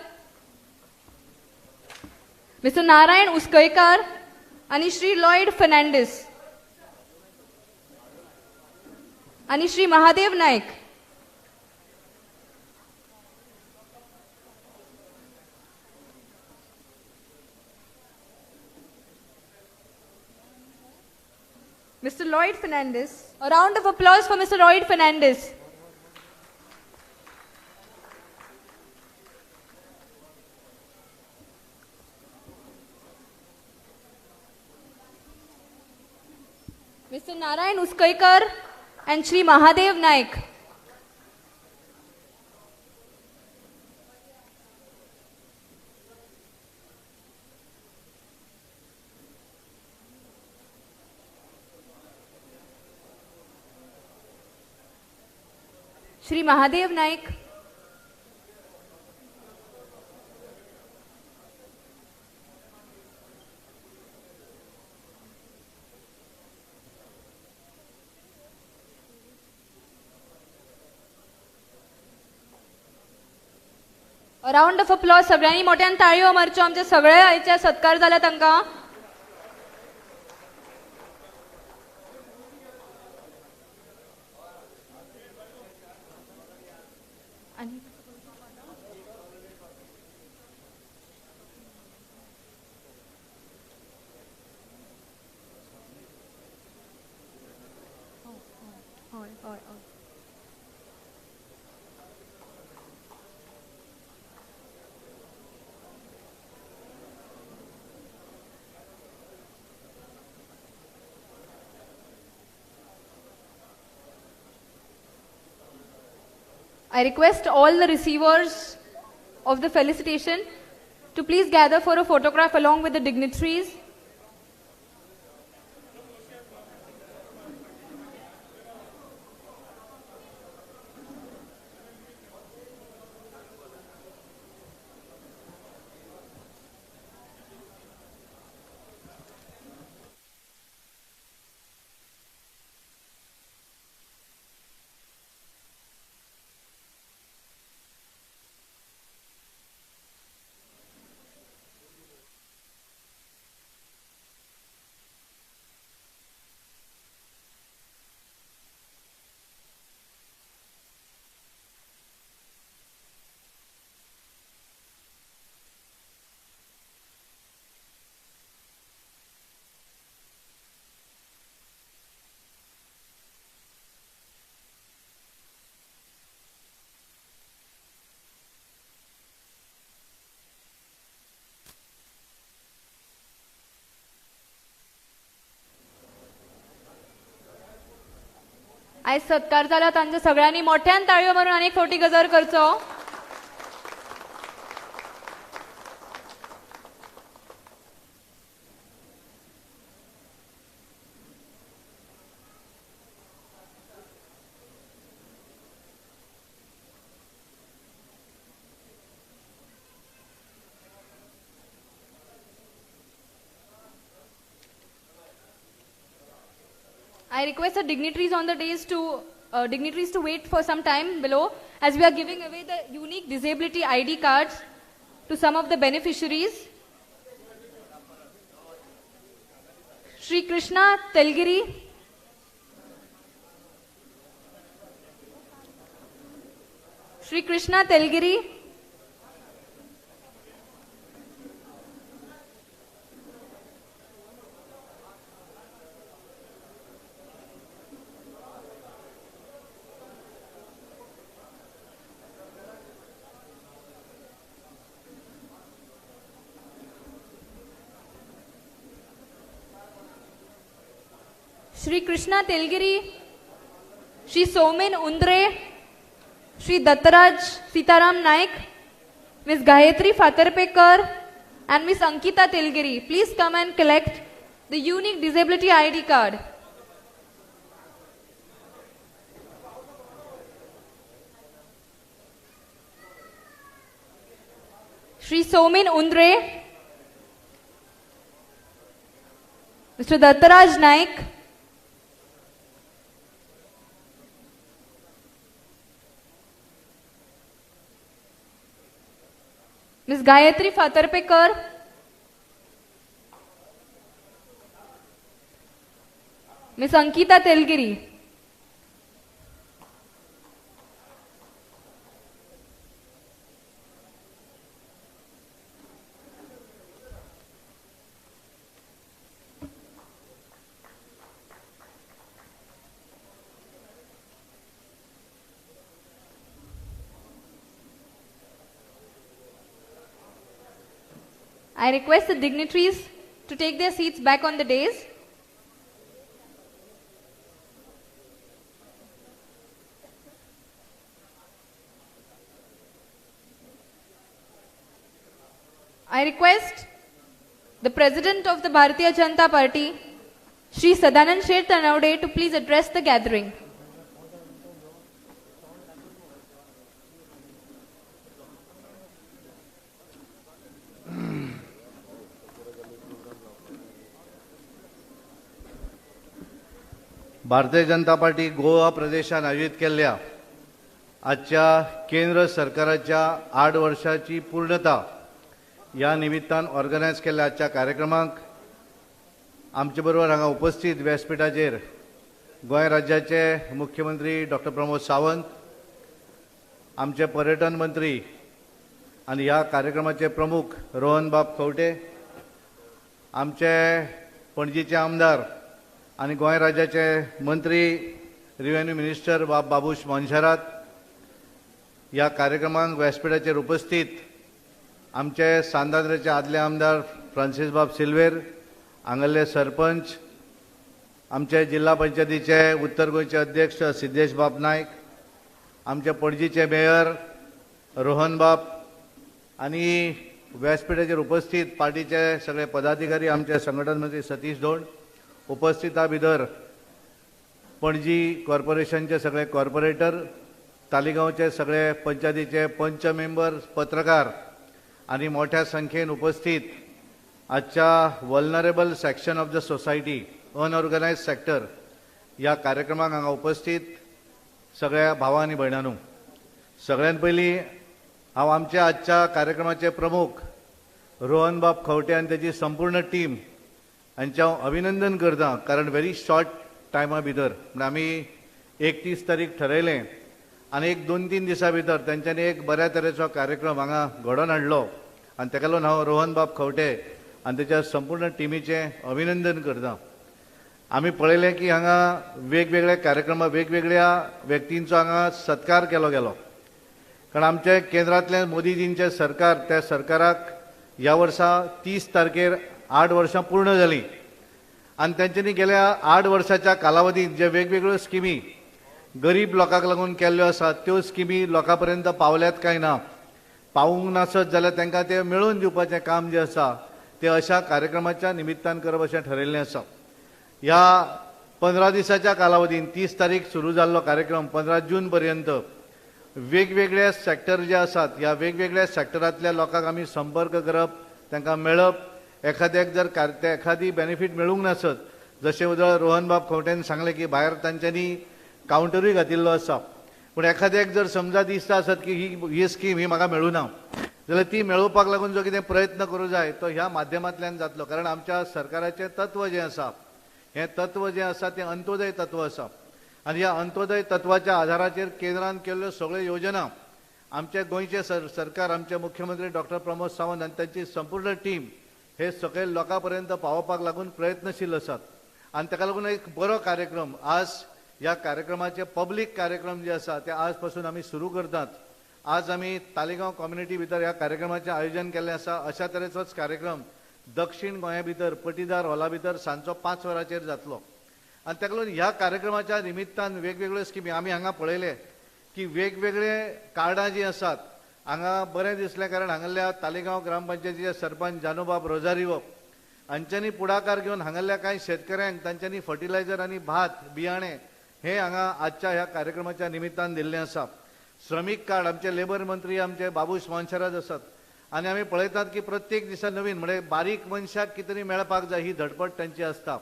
मिस्टर नारायण उसकयकार आणि श्री लॉयड फर्नांडिस आणि श्री महादेव नायक. Mr. Lloyd Fernandez. A round of applause for Mr. Lloyd Fernandez. Mr. Narayan Uskaikar and Shri Mahadev Naik. Shri Mahadev Naik. A round of applause सगळ्यांनी मोठ्यान ताळयो मारच्यो आमचे सगळे आयचे सत्कार जाला तांकां. I request all the receivers of the felicitation to please gather for a photograph along with the dignitaries. आज सत्कार झाला तांच्या सगळ्यांनी मोठ्यान ताळयो मारून अनेक फावटी गजर करचो. I request the dignitaries on the dais to wait for some time below as we are giving away the unique disability ID cards to some of the beneficiaries. Shri Krishna Telgiri, Shri Krishna Telgiri, Shri Krishna तेलगिरी, Shri Somen Undre, Shri Dattaraj Sitaram Naik, Miss Gayatri Fatarpekar and Miss Ankita Telgiri. Please come and collect the unique disability ID card. Shri Somin Undre, Mr. Dattaraj Naik, Miss Gayatri Fatarpekar, Miss Ankita Telgiri. I request the dignitaries to take their seats back on the dais. I request the President of the Bharatiya Janata Party, Shri Sadanand Sheth Tanawade, to please address the gathering. Bharatiya Janata party Goa प्रदेशात आयोजित केल्ल्या आजच्या केंद्र सरकाराच्या 8 वर्षाची पूर्णता या निमित्तान ऑर्गनायज केल्ल्या आजच्या कार्यक्रमाक आमचे बरोबर हांगा उपस्थित व्यासपीठाचेर गोंय राज्याचे मुख्यमंत्री डॉक्टर प्रमोद सावंत, आमचे पर्यटन मंत्री आणि ह्या कार्यक्रमाचे प्रमुख रोहन बाब खंवटे, आमचे पणजीचे आमदार आणि गोंय राज्याचे मंत्री रेव्हेन्यू मिनिस्टर बाबूश मोन्शारात, या कार्यक्रमाक व्यासपीठाचेर उपस्थित आमचे सांदाद्रेचे आदले आमदार फ्रांसीस बाब सिल्वेर, हांगले सरपंच, आमचे जिल्हा पंचायतीचे उत्तर गोंयचे अध्यक्ष सिद्धेश बाब नायक, आमचे पणजीचे मेयर रोहन बाब आणि व्यासपीठाचेर उपस्थित पार्टीचे सगळे पदाधिकारी, आमचे संघटन मंत्री सतीश धोंड, उपस्थिता भितर पणजी कॉर्पोरेशनचे सगळे कॉर्पोरेटर, तालिगांवचे सगळे पंचायतीचे पंच मेंबर, पत्रकार आणि मोठ्या संख्येन उपस्थित आजच्या vulnerable section of the society unorganised sector या कार्यक्रमाक हांगा उपस्थित सगळ्या भावां आनी भयणांनो, सगळ्यान पयलीं हांव आमच्या आजच्या कार्यक्रमाचे प्रमुख रोहन बाब खंवटे आनी तेजी संपूर्ण टीम हांचे हांव अभिनंदन करता, कारण व्हेरी शॉर्ट टायमा भितर आमी 31 तारीख ठरयलें आनी 1-2-3 दिसां भितर तेंच्यांनी एक बऱ्या तरेचो कार्यक्रम हांगा घडोवन हाडलो आनी तेका लागून हांव रोहन बाब खंवटे आनी तेच्या संपूर्ण टिमीचें अभिनंदन करता. आमी पळयलें की हांगा वेगवेगळे कार्यक्रम वेगवेगळ्या व्यक्तींचो हांगा सत्कार केलो गेलो, कारण आमचे केंद्रांतलें मोदीजींचें सरकार, त्या सरकाराक ह्या वर्सा 30 तारखेर 8 वर्सां पूर्ण जाली आनी तेंच्यांनी गेल्या 8 वर्साच्या कालावधींत जे वेगवेगळ्यो स्किमी गरीब लोकांक लागून केल्ल्यो आसात त्यो स्किमी लोकां पर्यंत पावल्यात काय ना, पावूंक नासत जाल्यार तांकां ते मेळोवन दिवपाचें काम जें आसा तें अशा कार्यक्रमाच्या निमित्तान करप अशें ठरयल्लें आसा. ह्या 15 दिसाच्या कालावधीन 30 तारीख सुरू जाल्लो कार्यक्रम 15 जून पर्यंत वेगवेगळे सेक्टर जे आसात ह्या वेगवेगळ्या सेक्टरांतल्या लोकांक आमी संपर्क करप, तांकां मेळप, एखाद्याक जर एखादी बेनिफीट मेळूंक नासत, जशें उदाहरण रोहन बाब खंवटेन सांगलें की भायर तांच्यांनी कावंटरूय घातिल्लो आसा, पूण एखाद्याक जर समजा दिसता आसत की ही स्कीम ही म्हाका मेळूं ना, जाल्यार ती मेळोवपाक लागून जो कितें प्रयत्न करूं जाय तो ह्या माध्यमांतल्यान जातलो. कारण आमच्या सरकाराचें तत्व जें आसा हें तत्व जें आसा तें अंत्योदय तत्व आसा आनी ह्या अंत्योदय तत्वाच्या आधाराचेर केंद्रान केल्ल्यो सगळ्यो योजना आमचे गोंयचे सरकार, आमचे मुख्यमंत्री डॉक्टर प्रमोद सावंत आनी तांची संपूर्ण टीम हे सकयल लोकां पर्यंत पावोवपाक लागून प्रयत्नशील आसात. आनी ताका लागून एक बरो कार्यक्रम आज ह्या कार्यक्रमाचे पब्लीक कार्यक्रम जे आसा ते आज पासून आमी सुरू करतात. आज आमी तालिगांव कम्युनिटी भितर ह्या कार्यक्रमाचें आयोजन केल्लें आसा. अशा तरेचोच कार्यक्रम दक्षिण गोंया भितर पटीदार हॉला भितर सांजचो 5 वरांचेर जातलो आणि ताका लागून ह्या कार्यक्रमाच्या निमित्तान वेगवेगळ्यो स्किमी आमी हांगा पळयले की वेगवेगळे कार्डां जी आसात हांगा बरें दिसलें, कारण हांगाल्या तालिगांव ग्रामपंचायतीचे सरपंच जानूबाब रोजारियो हांच्यांनी पुढाकार घेवन हांगाल्या कांय शेतकऱ्यांक तांच्यांनी फर्टिलायझर आनी भात बियाणे हे हांगा आजच्या ह्या कार्यक्रमाच्या निमित्तान दिल्लें आसा. श्रमिक कार्ड आमचे लेबर मंत्री आमचे बाबूश मोहनशराज आसात आनी आमी पळयतात की प्रत्येक दिसा नवीन म्हणजे बारीक मनशाक कितें तरी मेळपाक जाय ही धडपड तांची आसता.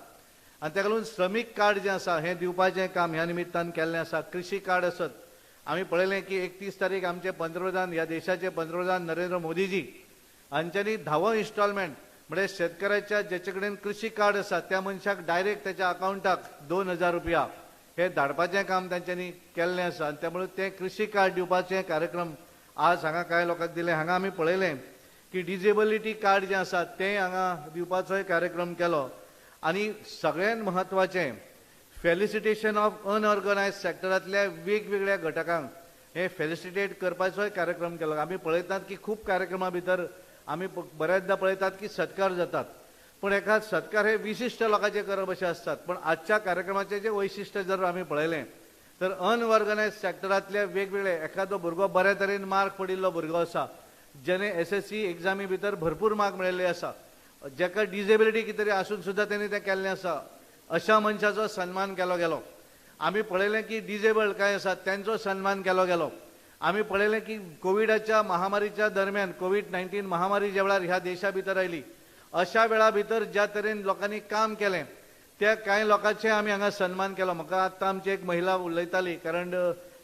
आनी ताका लागून श्रमिक कार्ड जें आसा हें दिवपाचें काम ह्या निमित्तान केल्लें आसा. कृषी कार्ड आसत, आमी पळयलें की 31 तारीख आमचे पंतप्रधान ह्या देशाचे पंतप्रधान नरेंद्र मोदीजी हांच्यांनी 10वो इन्स्टॉलमेंट म्हणजे शेतकऱ्याच्या जेचे कडेन कृषी कार्ड आसा त्या मनशाक डायरेक्ट त्याच्या अकाउंटाक 2000 रुपया हे धाडपाचें काम तांच्यांनी केल्लें आसा. आनी त्यामुळे ते कृषी कार्ड दिवपाचें कार्यक्रम आज हांगा कांय लोकांक दिले. हांगा आमी पळयलें की डिजेबिलिटी कार्ड जें आसा तें हांगा दिवपाचोय कार्यक्रम केलो. आनी सगळ्यांत म्हत्वाचें फेलिसिटेशन ऑफ अनऑर्गनायज्ड सेक्टरांतल्या वेगवेगळ्या घटकांक हे फेलिसिटेट करपाचोय कार्यक्रम केलो. आमी पळयतात की खूब कार्यक्रमां भितर आमी बऱ्याचदा पळयतात की सत्कार जातात, पण एखाद सत्कार हे विशिष्ट लोकांचे करप अशें आसतात. पण आजच्या कार्यक्रमाचें जें वैशिश्ट्य जर आमी पळयलें तर अनऑर्गनायज्ड सेक्टरांतले वेगवेगळे एखादो भुरगो बऱ्या तरेन मार्क पडिल्लो भुरगो आसा, जेणे SSC एग्जामी भितर भरपूर मार्क मेळिल्ले आसा, जेका डिजेबिलिटी कितें तरी आसून सुद्दां तेणी तें केल्लें आसा, अशा मनशाचो सन्मान केलो गेलो. आमी पळयलें की डिजेबल्ड कांय आसात त्यांचो सन्मान केलो गेलो. आमी पळयलें की कोविडाच्या महामारीच्या दरम्यान कोविड-19 महामारी ज्या वेळार ह्या देशा भितर आयली अशा वेळा भितर ज्या तरेन लोकांनी काम केलें त्या कांय लोकांचे आमी हांगा सन्मान केलो. म्हाका आतां आमची एक महिला उलयताली, कारण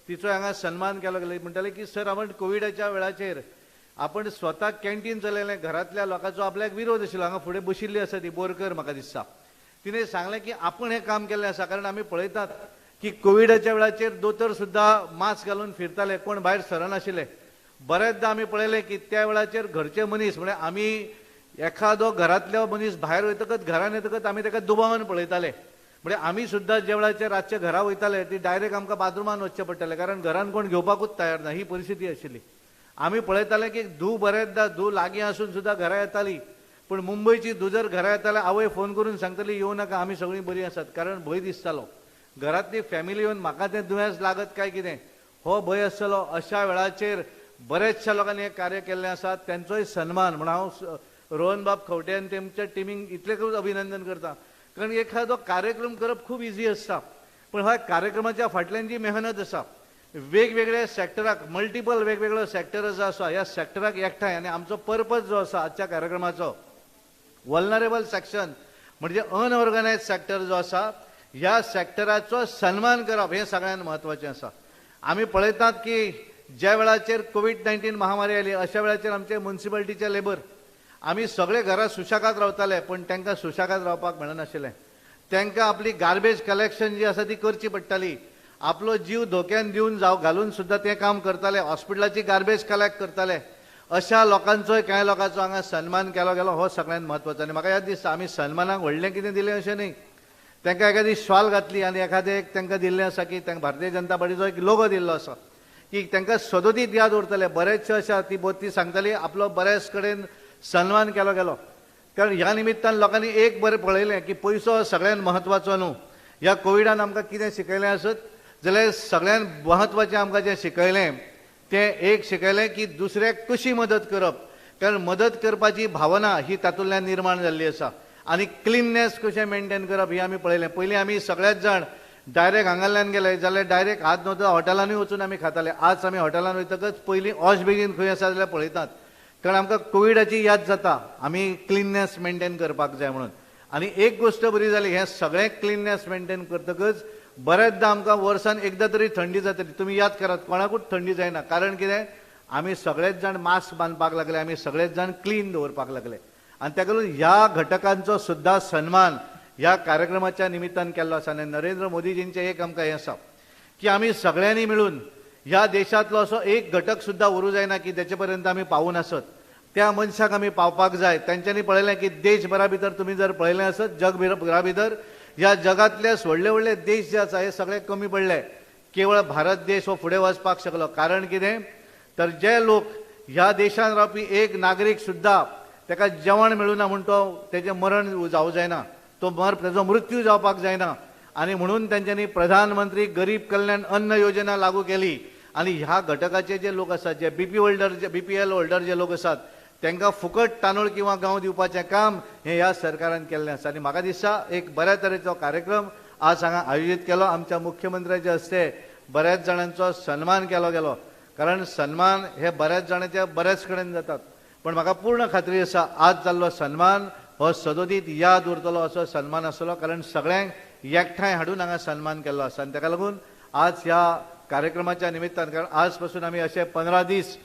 तिचो हांगा सन्मान केलो गेलो. म्हणटाली की सर आपण कोविडाच्या वेळाचेर आपण स्वता कॅन्टीन चलयलें, घरांतल्या लोकांचो आपल्याक विरोध आशिल्लो. हांगा फुडें बशिल्ली आसा ती बोरकर म्हाका दिसता, तिणें सांगलें की आपण हें काम केल्लें आसा. कारण आमी पळयतात की कोविडाच्या वेळाचेर दोतोर सुद्दां मास्क घालून फिरताले, कोण भायर सरनाशिल्ले. बरेचदा आमी पळयलें की त्या वेळाचेर घरचे मनीस म्हणजे आमी एखादो घरांतलो मनीस भायर वयतकच घरान येतकच आमी ताका दुबावान पळयताले. म्हणजे आमी सुद्दां जे वेळाचेर रातचे घरा वयताले ती डायरेक्ट आमकां बाथरुमान वचचें पडटालें, कारण घरान कोण घेवपाकूच तयार ना, ही परिस्थिती आशिल्ली. आमी पळयताले की धूव बरेचदा धूव लागीं आसून सुद्दां घरा येताली, पण मुंबयची धूव जर घरा येताले आवय फोन करून सांगताली येवं नाका, आमी सगळीं बरीं आसात, कारण भंय दिसतालो. घरांतली फॅमिली येवन म्हाका तें दुयेंस लागत काय कितें हो भंय आसतलो. अशा वेळाचेर बरेचशा लोकांनी हें कार्य केल्लें आसा, त्यांचोय सन्मान म्हणून हांव रोहन बाब खंवटे आनी तेमच्या टिमीक इतलें अभिनंदन करता. कारण एखादो कार्यक्रम करप खूब इजी आसता, पण ह्या कार्यक्रमाच्या फाटल्यान जी मेहनत आसा वेगवेगळ्या सेक्टराक मल्टिपल वेगवेगळो सेक्टर जो आसा ह्या सेक्टराक एकठांय आनी आमचो पर्पज जो आसा आजच्या कार्यक्रमाचो वल्नरेबल सेक्शन म्हणजे अनऑर्गनायज्ड सेक्टर जो आसा ह्या सेक्टराचो सन्मान करप हें सगळ्यांत म्हत्वाचें आसा. आमी पळयतात की ज्या वेळाचेर कोविड-19 महामारी आयली अशा वेळाचेर आमचे म्युनिसिपालिटीचे लेबर आमी सगळे घरा सुशेगाद रावताले, पण तांकां सुशेगाद रावपाक मेळनाशिल्लें. तांकां आपली गार्बेज कलेक्शन जी आसा ती करची पडटाली, आपलो जीव धोक्यान दिवन घालून सुद्दां तें काम करताले, हॉस्पिटलाची गार्बेज कलेक्ट करताले. अशा लोकांचोय कांय लोकांचो हांगा सन्मान केलो गेलो हो सगळ्यांत म्हत्वाचो. आनी म्हाका याद दिसता आमी सन्मानाक व्हडलें कितें दिलें अशें न्ही, तांकां एखादी शॉल घातली आनी एखादें एक तांकां दिल्लें आसा की तांकां भारतीय जनता पार्टीचो एक लोगो दिल्लो आसा की तांकां सदोदीत याद उरतले. बरेचशे अशा ती सांगताली आपलो बऱ्याच कडेन सन्मान केलो गेलो. कारण ह्या निमित्तान लोकांनी एक बरें पळयलें की पयसो सगळ्यांत म्हत्वाचो न्हू. ह्या कोविडान आमकां कितें शिकयलें आसत जाल्यार सगळ्यांत म्हत्वाचें आमकां जें शिकयलें तें एक शिकयलें की दुसऱ्याक कशी मदत करप. कारण मदत करपाची भावना ही तातूंतल्यान निर्माण जाल्ली आसा. आनी क्लिननेस कशें मेंटेन करप हें आमी पळयलें. पयलीं आमी सगळेच जाण डायरेक्ट हांगाल्यान गेले जाल्यार डायरेक्ट हात न्हू हॉटेलांनी वचून आमी खाताले. आज आमी हॉटेलांत वयतकच पयलीं वॉश बेगीन खंय आसा जाल्यार पळयतात, कारण आमकां कोविडाची याद जाता आमी क्लिननेस मेंटेन करपाक जाय म्हणून. आनी एक गोश्ट बरी जाली, हें सगळें क्लिननेस मेंटेन करतकच बरेचदा आमकां वर्सान एकदां तरी थंडी जातली. तुमी याद करात कोणाकूच थंडी जायना, कारण कितें आमी सगळेच जाण मास्क बांदपाक लागले, आमी सगळेच जाण क्लीन दवरपाक लागले. आनी ताका लागून ह्या घटकांचो सुद्दां सन्मान ह्या कार्यक्रमाच्या निमित्तान केल्लो आसा. आनी नरेंद्र मोदीजींचें एक आमकां हें आसा की आमी सगळ्यांनी मेळून ह्या देशांतलो असो एक घटक सुद्दां उरूं जायना की तेचे पर्यंत आमी पावून आसत. त्या मनशाक आमी पावपाक जाय. तांच्यांनी पळयलें की देशभरा भितर तुमी जर पळयलें आसत जगभरा भितर ह्या जगांतले व्हडले व्हडले देश जे आसा हे सगळे कमी पडले. केवळ भारत देश हो फुडें वचपाक शकलो. कारण कितें तर जे लोक ह्या देशांत रावपी एक नागरीक सुद्दां ताका जेवण मेळूना म्हूण तो तेजें मरण जावं जायना, तेजो मृत्यू जावपाक जायना. आणि म्हणून त्यांच्यानी प्रधानमंत्री गरीब कल्याण अन्न योजना लागू केली आणि ह्या घटकाचे जे लोक असतात जे BPL होल्डर जे लोक असतात त्यांना फुकट तांदूळ किंवा गंव दिवपाचें काम हे ह्या सरकारान केल्लें आसा. आनी म्हाका दिसता एक बऱ्या तरेचो कार्यक्रम आज हांगा आयोजीत केलो. आमच्या मुख्यमंत्र्याच्या हस्ते बऱ्याच जाणांचो सन्मान केलो गेलो, कारण सन्मान हे बऱ्याच जाणांचे बऱ्याच कडेन जातात. पण म्हाका पूर्ण खात्री आसा आज जाल्लो सन्मान हो सदोदीत याद उरतलो असो सन्मान आसलो, कारण सगळ्यांक एकठांय हाडून हांगा सन्मान केल्लो आसा. आनी ताका लागून आज ह्या कार्यक्रमाच्या निमित्तान, कारण आज पासून आमी अशे 15 दीस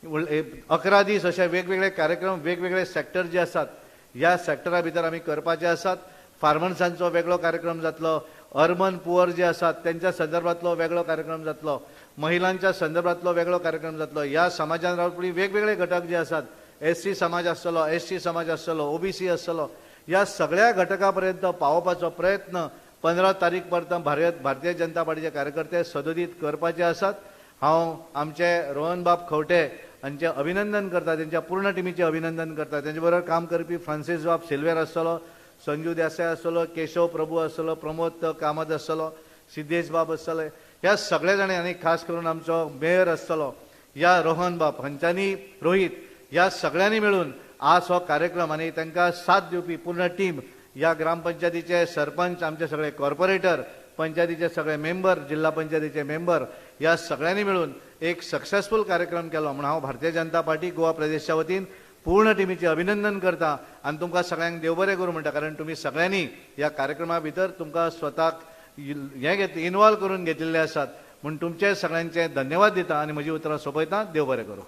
11 दीस असे वेगवेगळे कार्यक्रम वेगवेगळे सेक्टर जे आसात ह्या सेक्टरा भितर आमी करपाचे आसात. फार्मर्सांचो वेगळो कार्यक्रम जातलो, अर्बन पुअर जे आसात त्यांच्या संदर्भातलो वेगळो कार्यक्रम जातलो, महिलांच्या संदर्भातलो वेगळो कार्यक्रम जातलो. ह्या समाजान रावपी वेगवेगळे घटक जे आसात, SC समाज आसतलो, ST समाज आसतलो, OBC आसतलो, ह्या सगळ्या घटकापर्यंत पावोवपाचो प्रयत्न 15 तारीख पर्यंत भारतीय जनता पार्टीचे कार्यकर्ते सदोदीत करपाचे आसात. हांव आमचे रोहन बाब खंवटे हांचे अभिनंदन करता, त्यांच्या पूर्ण टिमीचे अभिनंदन करता. त्यांचे बरोबर काम करपी फ्रांसीस बाब सिल्वेर आसतलो, संजू देसाय आसतलो, केशव प्रभू आसतलो, प्रमोद कामत आसतलो, सिद्धेश बाब आसतले, ह्या सगळे जाणी आनी खास करून आमचो मेयर आसतलो ह्या रोहन बाब हांच्यांनी रोहित ह्या सगळ्यांनी मिळून आज हो कार्यक्रम आनी तांकां साथ दिवपी पूर्ण टीम, ह्या ग्रामपंचायतीचे सरपंच, आमचे सगळे कॉर्पोरेटर, पंचायतीचे सगळे मेंबर, जिल्हा पंचायतीचे मेंबर, ह्या सगळ्यांनी मिळून एक सक्सेसफुल कार्यक्रम केलो म्हणून हांव भारतीय जनता पार्टी गोवा प्रदेशच्या वतीन पूर्ण टिमीचे अभिनंदन करता आणि तुमकां सगळ्यांक देव बरें करूं म्हणटा. कारण तुम्ही सगळ्यांनी ह्या कार्यक्रमा भितर तुमकां स्वताक इन्वॉल्व करून घेतिल्ले आसात म्हणून तुमचे सगळ्यांचे धन्यवाद दिता आणि म्हजी उतरां सोंपयता. देव बरें करूं.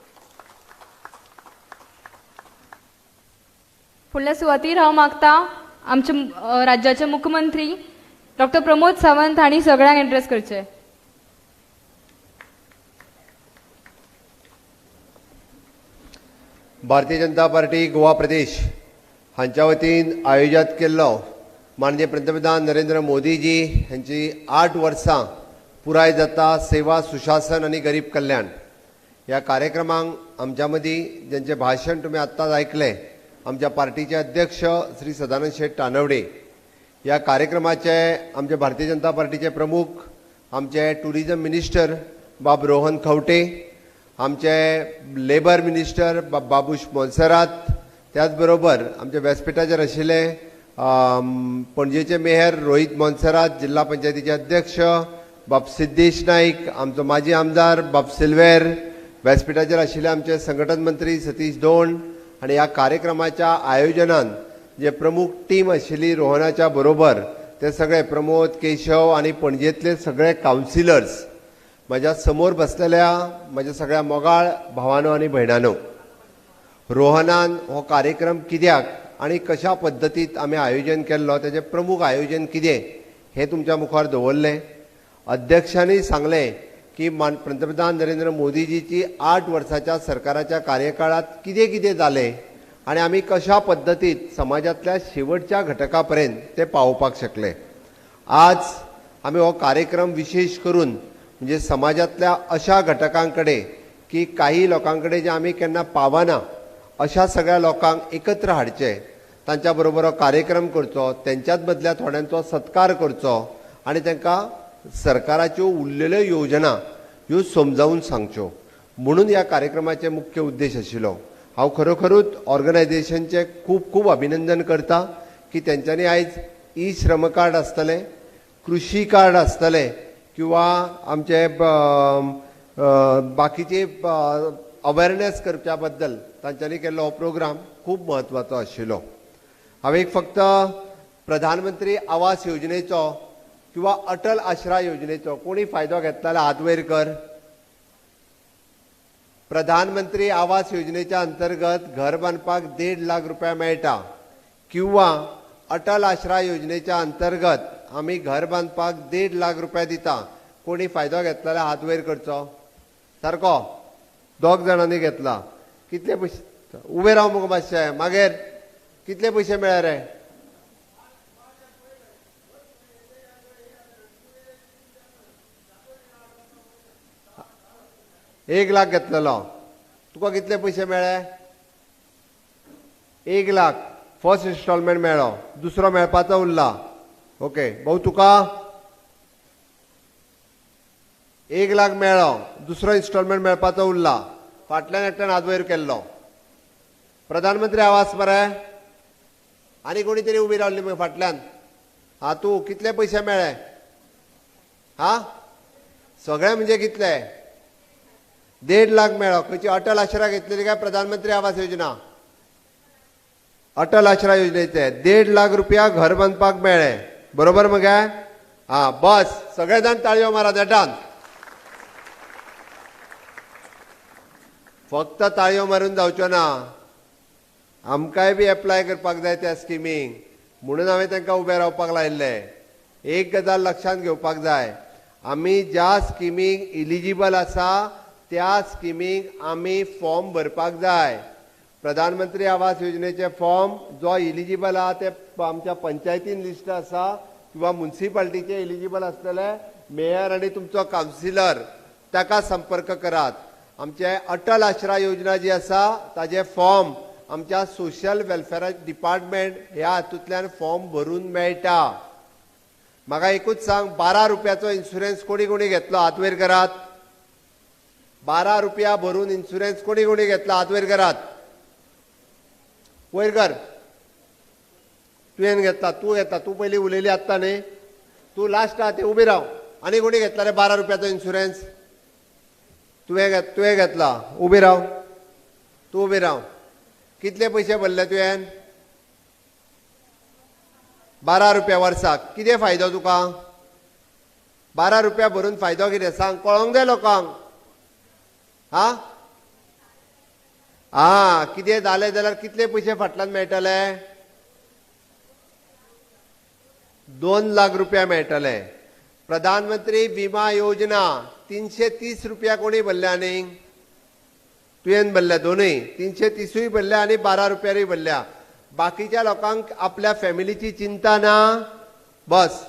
फुडल्या सुवातीर हांव मागता आमचे राज्याचे मुख्यमंत्री डॉक्टर प्रमोद सावंत हांणी सगळ्यांक एड्रेस करचे. भारतीय जनता पार्टी गोवा प्रदेश हांच्या वतीन आयोजित केल्लो माननीय पंतप्रधान नरेंद्र मोदीजी हांची 8 वर्सां पुराय जाता सेवा सुशासन आणि गरीब कल्याण ह्या कार्यक्रमांक आमच्या मदीं ज्यांचे भाशण तुम्ही आत्ताच ऐकले आमच्या पार्टीचे अध्यक्ष श्री सदानंद शेठ तानवडे, ह्या कार्यक्रमाचे आमचे भारतीय जनता पार्टीचे प्रमुख आमचे टुरिझम मिनिस्टर बाब रोहन खंवटे, आमचे लेबर मिनिस्टर बाबूश मोन्सेरात, त्याचबरोबर आमचे व्यासपीठाचेर आशिल्ले पणजेचे मेयर रोहित मोन्सेरात, जिल्हा पंचायतीचे अध्यक्ष बाब सिद्धेश नाईक, आमचो माजी आमदार बाब सिल्वेर, व्यासपीठाचेर आशिल्ले आमचे संघटन मंत्री सतीश दोंड आणि ह्या कार्यक्रमाच्या आयोजनान जे प्रमुख टीम आशिल्ली रोहनाच्या बरोबर ते सगळे प्रमोद, केशव आणि पणजेतले सगळे काउन्सिलर्स, माझ्या समोर बसलेल्या माझ्या सगळ्या मोगाळ भावांनो आणि भयणांनो, रोहनान हो कार्यक्रम कित्याक आणि कशा पद्दतीत आमी आयोजन केल्लो तेजे प्रमुख आयोजन कितें हे तुमच्या मुखार दवरलें. अध्यक्षांनी सांगलें की पंतप्रधान नरेंद्र मोदीजीची 8 वर्साच्या सरकाराच्या कार्यकाळात कितें कितें जालें आणि आमी कशा पद्दतीत समाजातल्या शेवटच्या घटकापर्यंत ते पावोवपाक शकले. आज आमी हो कार्यक्रम विशेष करून म्हणजे समाजातल्या अशा घटकांकडे की काही लोकांकडे जे आमी केन्ना पावना अशा सगळ्या लोकांक एकत्र हाडचे, तांच्या बरोबर हो कार्यक्रम करचो, त्यांच्याच मदल्या थोड्यांचो सत्कार करचो आणि तांकां सरकाराच्यो उरलेल्यो योजना ह्यो समजावून सांगच्यो म्हणून ह्या कार्यक्रमाचे मुख्य उद्देश आशिल्लो. हांव खरोखरूच ऑर्गनायझेशनचे खूब खूब अभिनंदन करता की तेंच्यांनी आयज ई श्रम कार्ड आसतलें, कृषी कार्ड आसतलें किंवा आमचे बाकीचे अवेरनेस करच्या बद्दल तांच्यांनी केल्लो हो प्रोग्राम खूब म्हत्वाचो आशिल्लो. हांवें फक्त प्रधानमंत्री आवास योजनेचो किंवा अटल आश्रा योजनेचो कोणी फायदो घेतला जाल्यार हात वयर कर. प्रधानमंत्री आवास योजनेच्या अंतर्गत घर बांदपाक 1.5 लाख रुपया मेळटा किंवा अटल आश्रा योजनेच्या अंतर्गत आमी घर बांदपाक 1.5 लाख रुपया दिता. कोणी फायदो घेतला जाल्यार हात वयर करचो. सारको 2 जाणांनी घेतला. कितले पयशे? उबे राव मुगो मातशें. मागीर कितले पयशे मेळ्ळे रे? 1 लाख घेतलेलो. तुका कितले पयशे मेळ्ळे? 1 लाख. फर्स्ट इन्स्टॉलमेंट मेळ्ळो, दुसरो मेळपाचो उरला. ओके भाऊ तुका 1 लाख मेळ्ळो, दुसरो इन्स्टॉलमेंट मेळपाचो उरला, फाटल्यान एकट्यान हात वयर केल्लो. प्रधानमंत्री आवास मरे, आनी कोणी तरी उबी रावल्ली मग फाटल्यान. हा तू कितले पयशे मेळ्ळे? हा सगळे म्हणजे कितले? 1.5 लाख मेळ्ळो. खंयची अटल आश्रा घेतलेली काय प्रधानमंत्री आवास योजना? अटल आश्रा योजनेचे 1.5 लाख रुपया घर बांदपाक मेळ्ळे. बरोबर मगे? हा बस सगळे जाण ताळयो मारा देटान. फक्त ताळयो मारून जावच्यो ना, आमकांय बी एप्लाय करपाक जाय त्या स्किमीक, म्हणून हांवें तांकां उबे रावपाक लायिल्ले. एक गजाल लक्षांत घेवपाक जाय, आमी ज्या स्किमीक इलिजिबल आसा त्या स्किमीक आमी फॉर्म भरपाक जाय. प्रधानमंत्री आवास योजनेचे फॉर्म जो इलिजिबल आहा ते आमच्या पंचायतीन लिस्ट आसा किंवा म्युन्सिपाल्टीचे इलिजिबल आसलेले मेयर आनी तुमचो कावन्सिलर ताका संपर्क करात. आमचे अटल आश्रा योजना जी आसा ताजे फॉर्म आमच्या सोशल वेलफेअर डिपार्टमेंट ह्या हातूंतल्यान फॉर्म भरून मेळटा. म्हाका एकूच सांग, 12 रुपयाचो इन्शुरन्स कोणी कोणी घेतलो? हात वयर करात. 12 रुपया भरून इन्शुरन्स कोणी कोणी घेतला? हात वयर करात. वयर कर. तुवें घेतला? तू घेता? तू पयलीं उलयली आत्ता न्ही, तू लास्ट आहा ते उबी राव. आनी कोणी घेतला रे 12 रुपयाचो इन्शुरन्स? तुवें घेतला. उबी राव. तू उबी राव. कितले पयशे भरले तुवें? 12 रुपया वर्साक. कितें फायदो तुका? 12 रुपया भरून फायदो कितें सांग, कळोंक जाय लोकांक. हा हा कितें जालें जाल्यार कितले पयशे फाटल्यान मेळटले? 2 लाख रुपया मेळटले. प्रधानमंत्री विमा योजना 330 रुपया कोणी भरल्या? न्ही तुवें भरल्या दोनूय. 330य भरल्या आनी 12 रुपयारूय भरल्या. बाकीच्या लोकांक आपल्या फॅमिलीची चिंता ना. बस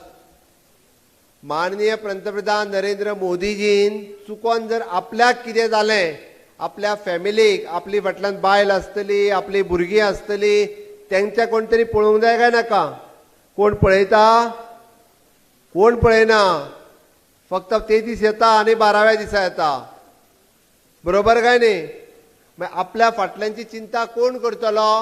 माननीय पंतप्रधान नरेंद्र मोदीजीन चुकोन जर आपल्याक कितें जालें, आपल्या फॅमिलीक, आपली फाटल्यान बायल आसतली, आपली भुरगीं आसतली, तेंचे कोण तरी पळोवंक जाय काय नाका? कोण पळयता? कोण पळयना. फक्त ते दीस येता आनी 12व्या दिसा येता. बरोबर काय न्ही? मागीर आपल्या फाटल्यांची चिंता कोण करतलो?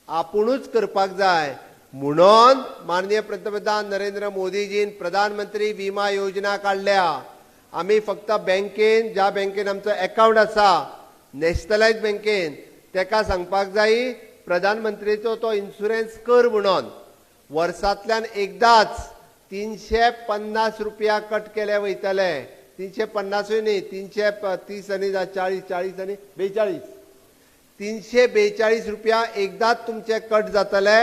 आपुणूच करपाक जाय. म्हणून माननीय पंतप्रधान नरेंद्र मोदीजीन प्रधानमंत्री विमा योजना काढल्या. आमी फक्त बँकेन, ज्या बँकेन आमचो अकाउंट आसा नॅशनलायज बँकेन, तेका सांगपाक जाय प्रधानमंत्रीचो तो इन्शुरन्स कर म्हणून. वर्सांतल्यान एकदाच 350 रुपया कट केले वयतले. 350य न्ही, 330 आनी 40 आनी 42, 342 रुपया एकदाच तुमचे कट जातले.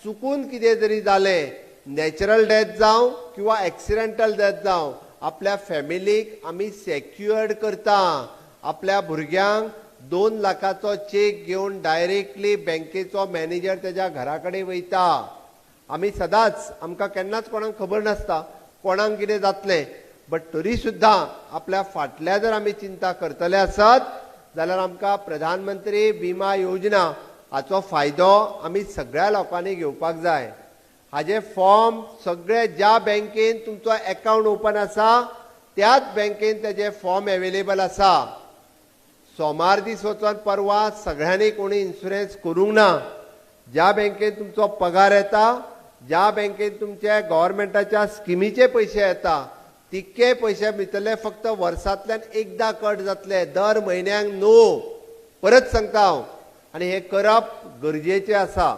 चुकून कितें जरी जालें, नॅचरल डेथ जावं किंवा एक्सिडेंटल डेथ जावं, आपल्या फॅमिलीक आमी सेक्युअर्ड करता. आपल्या भुरग्यांक 2 लाखाचो चेक घेवन डायरेक्टली बँकेचो मॅनेजर तेज्या घरा कडेन वयता. आमी सदांच, आमकां केन्नाच कोणाक खबर नासता कोणाक कितें जातलें, बट तरी सुद्दां आपल्या फाटल्या जर आमी चिंता करतले आसत जाल्यार आमकां प्रधानमंत्री विमा योजना हाचो फायदो आमी सगळ्या लोकांनी घेवपाक जाय. हाजे फॉर्म सगळे ज्या बँकेन तुमचो अकाउंट ओपन आसा त्याच बँकेन तेजे फॉर्म अवेलेबल आसा. सोमार दीस वचोन परवा सगळ्यांनी कोणी इन्शुरन्स करूंक ना. ज्या बँकेन तुमचो पगार येता, ज्या बँकेन तुमचे गव्हर्मेंटाच्या स्किमीचे पयशे येता, तितके पयशे भितरले फक्त वर्सांतल्यान एकदा कट जातले. दर म्हयन्याक नो. परत सांगता हांव, आनी हे करप गरजेचें आसा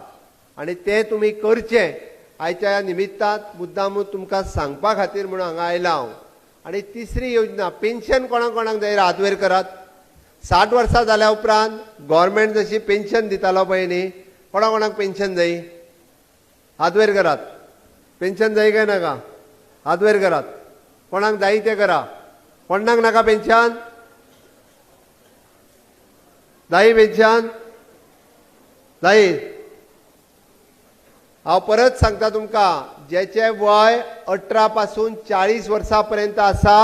आनी ते तुमी करचें. आयच्या ह्या निमित्तान मुद्दामूच तुमकां सांगपा खातीर म्हणून हांगा आयला हांव. आनी तिसरी योजना, पेन्शन कोणाक कोणाक जाय? हात वयर करात. 60 वर्सां जाल्या उपरांत गव्हर्मेंट जशी पेन्शन दितालो पळय न्ही, कोणाक कोणाक पेन्शन जाय? हात वयर करात. पेन्शन जाय काय नाका? हात वयर करात. कोणाक जाय ते करा. कोणाक नाका पेन्शन? जाय पेन्शन? जाय. हांव परत सांगता तुमकां, जेचे वय 18 पासून 40 वर्सां पर्यंत आसा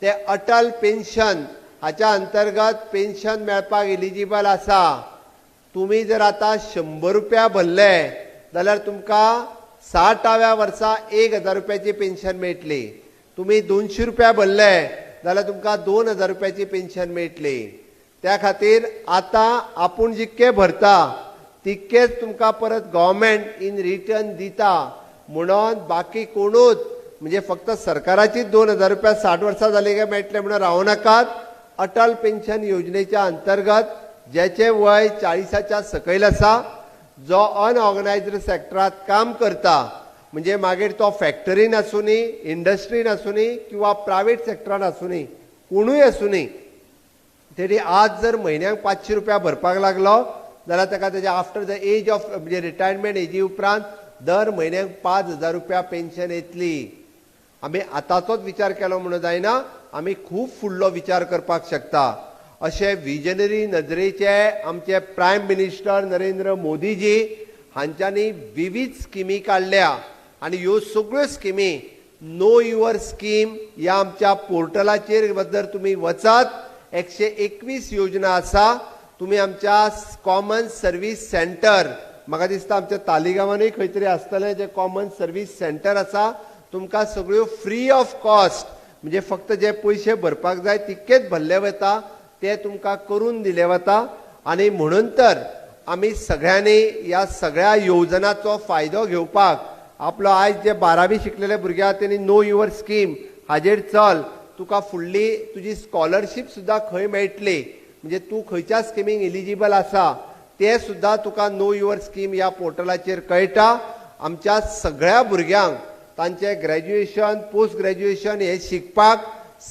ते अटल पेन्शन हाच्या अंतर्गत पेन्शन मेळपाक एलिजिबल आसा. तुम्ही जर आता 100 रुपया भरले जाल्यार तुमकां 60व्या वर्सा 1000 रुपयाची पेन्शन मेळटली. तुम्ही 200 रुपया भरले जाल्यार तुमकां 2000 रुपयाची पेन्शन मेळटली. त्या खातीर आतां आपूण जितके भरता तितकेच तुमकां परत गव्हर्मेंट इन रिटर्न दिता. म्हणून बाकी कोणूच म्हणजे फक्त सरकाराचीच 2000 रुपया 60 वर्सां जाली काय मेळटले म्हणून रावूं नाकात. अटल पेन्शन योजनेच्या अंतर्गत ज्याचे वय 40च्या सकयल आसा, जो अनऑर्गनायज्ड सेक्टरात काम करता, म्हणजे मागीर तो फॅक्टरीन आसूनी, इंडस्ट्रीन आसूनी किंवा प्रायव्हेट सेक्टरान आसूनी, कोणूय आसूनी, तेणी आज जर म्हयन्याक 500 रुपया भरपाक लागलो जाल्यार ताका तेच्या आफ्टर द एज ऑफ म्हणजे रिटायरमेंट एजी उपरांत दर म्हयन्याक 5000 रुपया पेन्शन येतली. आमी आतांचोच विचार केलो म्हणून जायना, आमी खूब फुडलो विचार करपाक शकता. अशे विजनरी नदरेचे आमचे प्रायम मिनिस्टर नरेंद्र मोदीजी हांच्यांनी विविध स्किमी काडल्या आनी ह्यो सगळ्यो स्किमी नो युअर स्कीम ह्या आमच्या पोर्टलाचेर जर तुमी वचात 121 योजना आसा. तुमी आमच्या कॉमन सर्वीस सेंटर, म्हाका दिसता आमच्या तालिगांवानूय खंय तरी आसतलें जे कॉमन सर्वीस सेंटर आसा, तुमकां सगळ्यो फ्री ऑफ कॉस्ट म्हणजे फक्त जे पयशे भरपाक जाय तितकेच भरले वता ते तुमकां करून दिले वता. आनी म्हणून तर आमी सगळ्यांनी ह्या सगळ्या योजनांचो फायदो घेवपाक आपलो आयज जे 12वी शिकलेले भुरगे आहा तेणी नो युअर स्कीम हाजेर चल, तुका फुडली तुजी स्कॉलरशीप सुद्दां खंय मेळटली, म्हणजे तूं खंयच्या स्किमीक एलिजिबल आसा ते सुद्दां तुका नो युअर स्कीम ह्या पोर्टलाचेर कळटा. आमच्या सगळ्या भुरग्यांक तांचे ग्रॅज्युएशन पोस्ट ग्रॅज्युएशन हे शिकपाक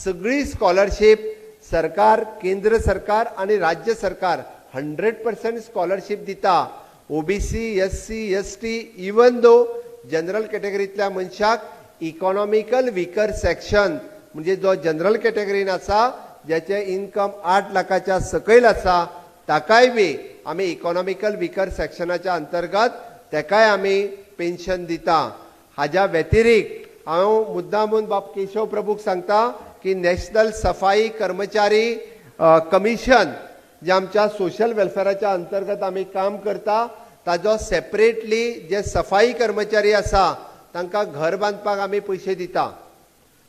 सगळी स्कॉलरशीप सरकार, केंद्र सरकार आणि राज्य सरकार 100% स्कॉलरशीप दिता. OBC, SC, ST, even though general कॅटेगरींतल्या मनशाक इकॉनॉमिकल विकर सेक्शन म्हणजे जो जनरल कॅटेगरीन आसा, ज्याचे इन्कम 8 लाखाच्या सकयल आसा, ताकाय बी आमी इकॉनॉमिकल विकर सेक्शनाच्या अंतर्गत ताकाय आमी पेन्शन दिता. हाज्या व्यतिरिक्त हांव मुद्दामून बाब केशव प्रभूक सांगता की नॅशनल सफाई कर्मचारी कमिशन जे आमच्या सोशल वेलफेअराच्या अंतर्गत आमी काम करता, ताजो सेपरेटली जे सफाई कर्मचारी आसा तांकां घर बांदपाक आमी पयशे दिता.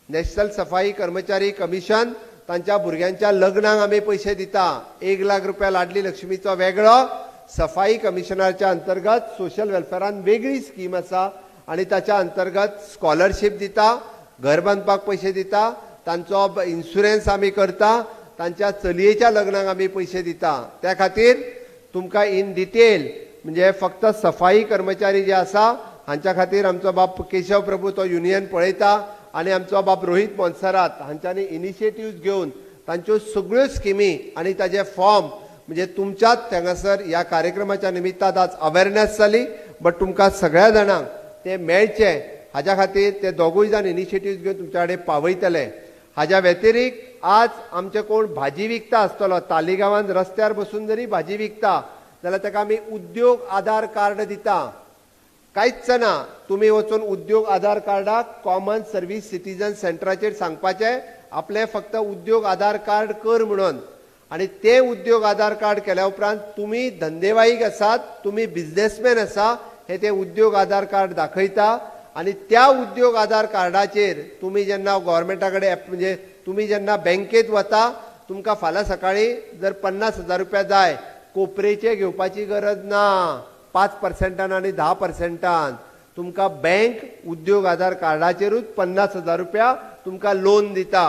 नॅशनल सफाई कर्मचारी कमिशन तांच्या भुरग्यांच्या लग्नाक आमी पयशे दिता. 1 लाख रुपया लाडली लक्ष्मीचो वेगळो, सफाई कमिशनराच्या अंतर्गत सोशल वेलफेअरान वेगळी स्कीम आसा आणि ताच्या अंतर्गत स्कॉलरशीप दिता, घर बांदपाक पयशे दिता, तांचो इन्शुरन्स आमी करता, तांच्या चलयेच्या लग्नाक आमी पयशे दिता. त्या खातीर तुमकां इन डिटेल म्हणजे फक्त सफाई कर्मचारी जे आसा हांच्या खातीर आमचो बाब केशव प्रभू तो युनियन पळयता आणि आमचो बाब रोहित मोन्सरात हांच्यांनी इनिशिएटिव्ह घेवन तांच्यो सगळ्यो स्किमी आणि ताजे फॉर्म म्हणजे तुमच्याच हांगासर ह्या कार्यक्रमाच्या निमित्तान आज अवेअरनेस जाली, बट तुमकां सगळ्या जाणांक ते मेळचे हाज्या खातीर ते दोगूय जाण इनिशिएटिव्ह घेवन तुमच्या कडेन पावयतले. हाज्या व्यतिरिक्त आज आमचे कोण भाजी विकता आसतलो, तालिगांवांत रस्त्यार बसून जरी भाजी विकता जाल्यार ताका आमी उद्योग आधार कार्ड दिता. कांयच ना, तुमी वचून उद्योग आधार कार्डाक कॉमन सर्वीस सिटीजन सेंटराचेर सांगपाचें आपले फक्त उद्योग आधार कार्ड कर म्हणून, आणि ते उद्योग आधार कार्ड केल्या उपरांत तुमी धंदेवाईक आसात, तुमी बिझनेसमॅन आसा हे ते उद्योग आधार कार्ड दाखयता आणि त्या उद्योग आधार कार्डाचेर तुमी जेन्ना गव्हर्मेंटा कडेन म्हणजे तुमी जेन्ना बँकेत वता, तुमकां फाल्यां सकाळीं जर 50,000 रुपया जाय, कोपरेचे घेवपाची गरज ना, 5% आणि 10% तुमकां बँक उद्योग आधार कार्डाचेरूच 50,000 रुपया तुमकां लोन दिता.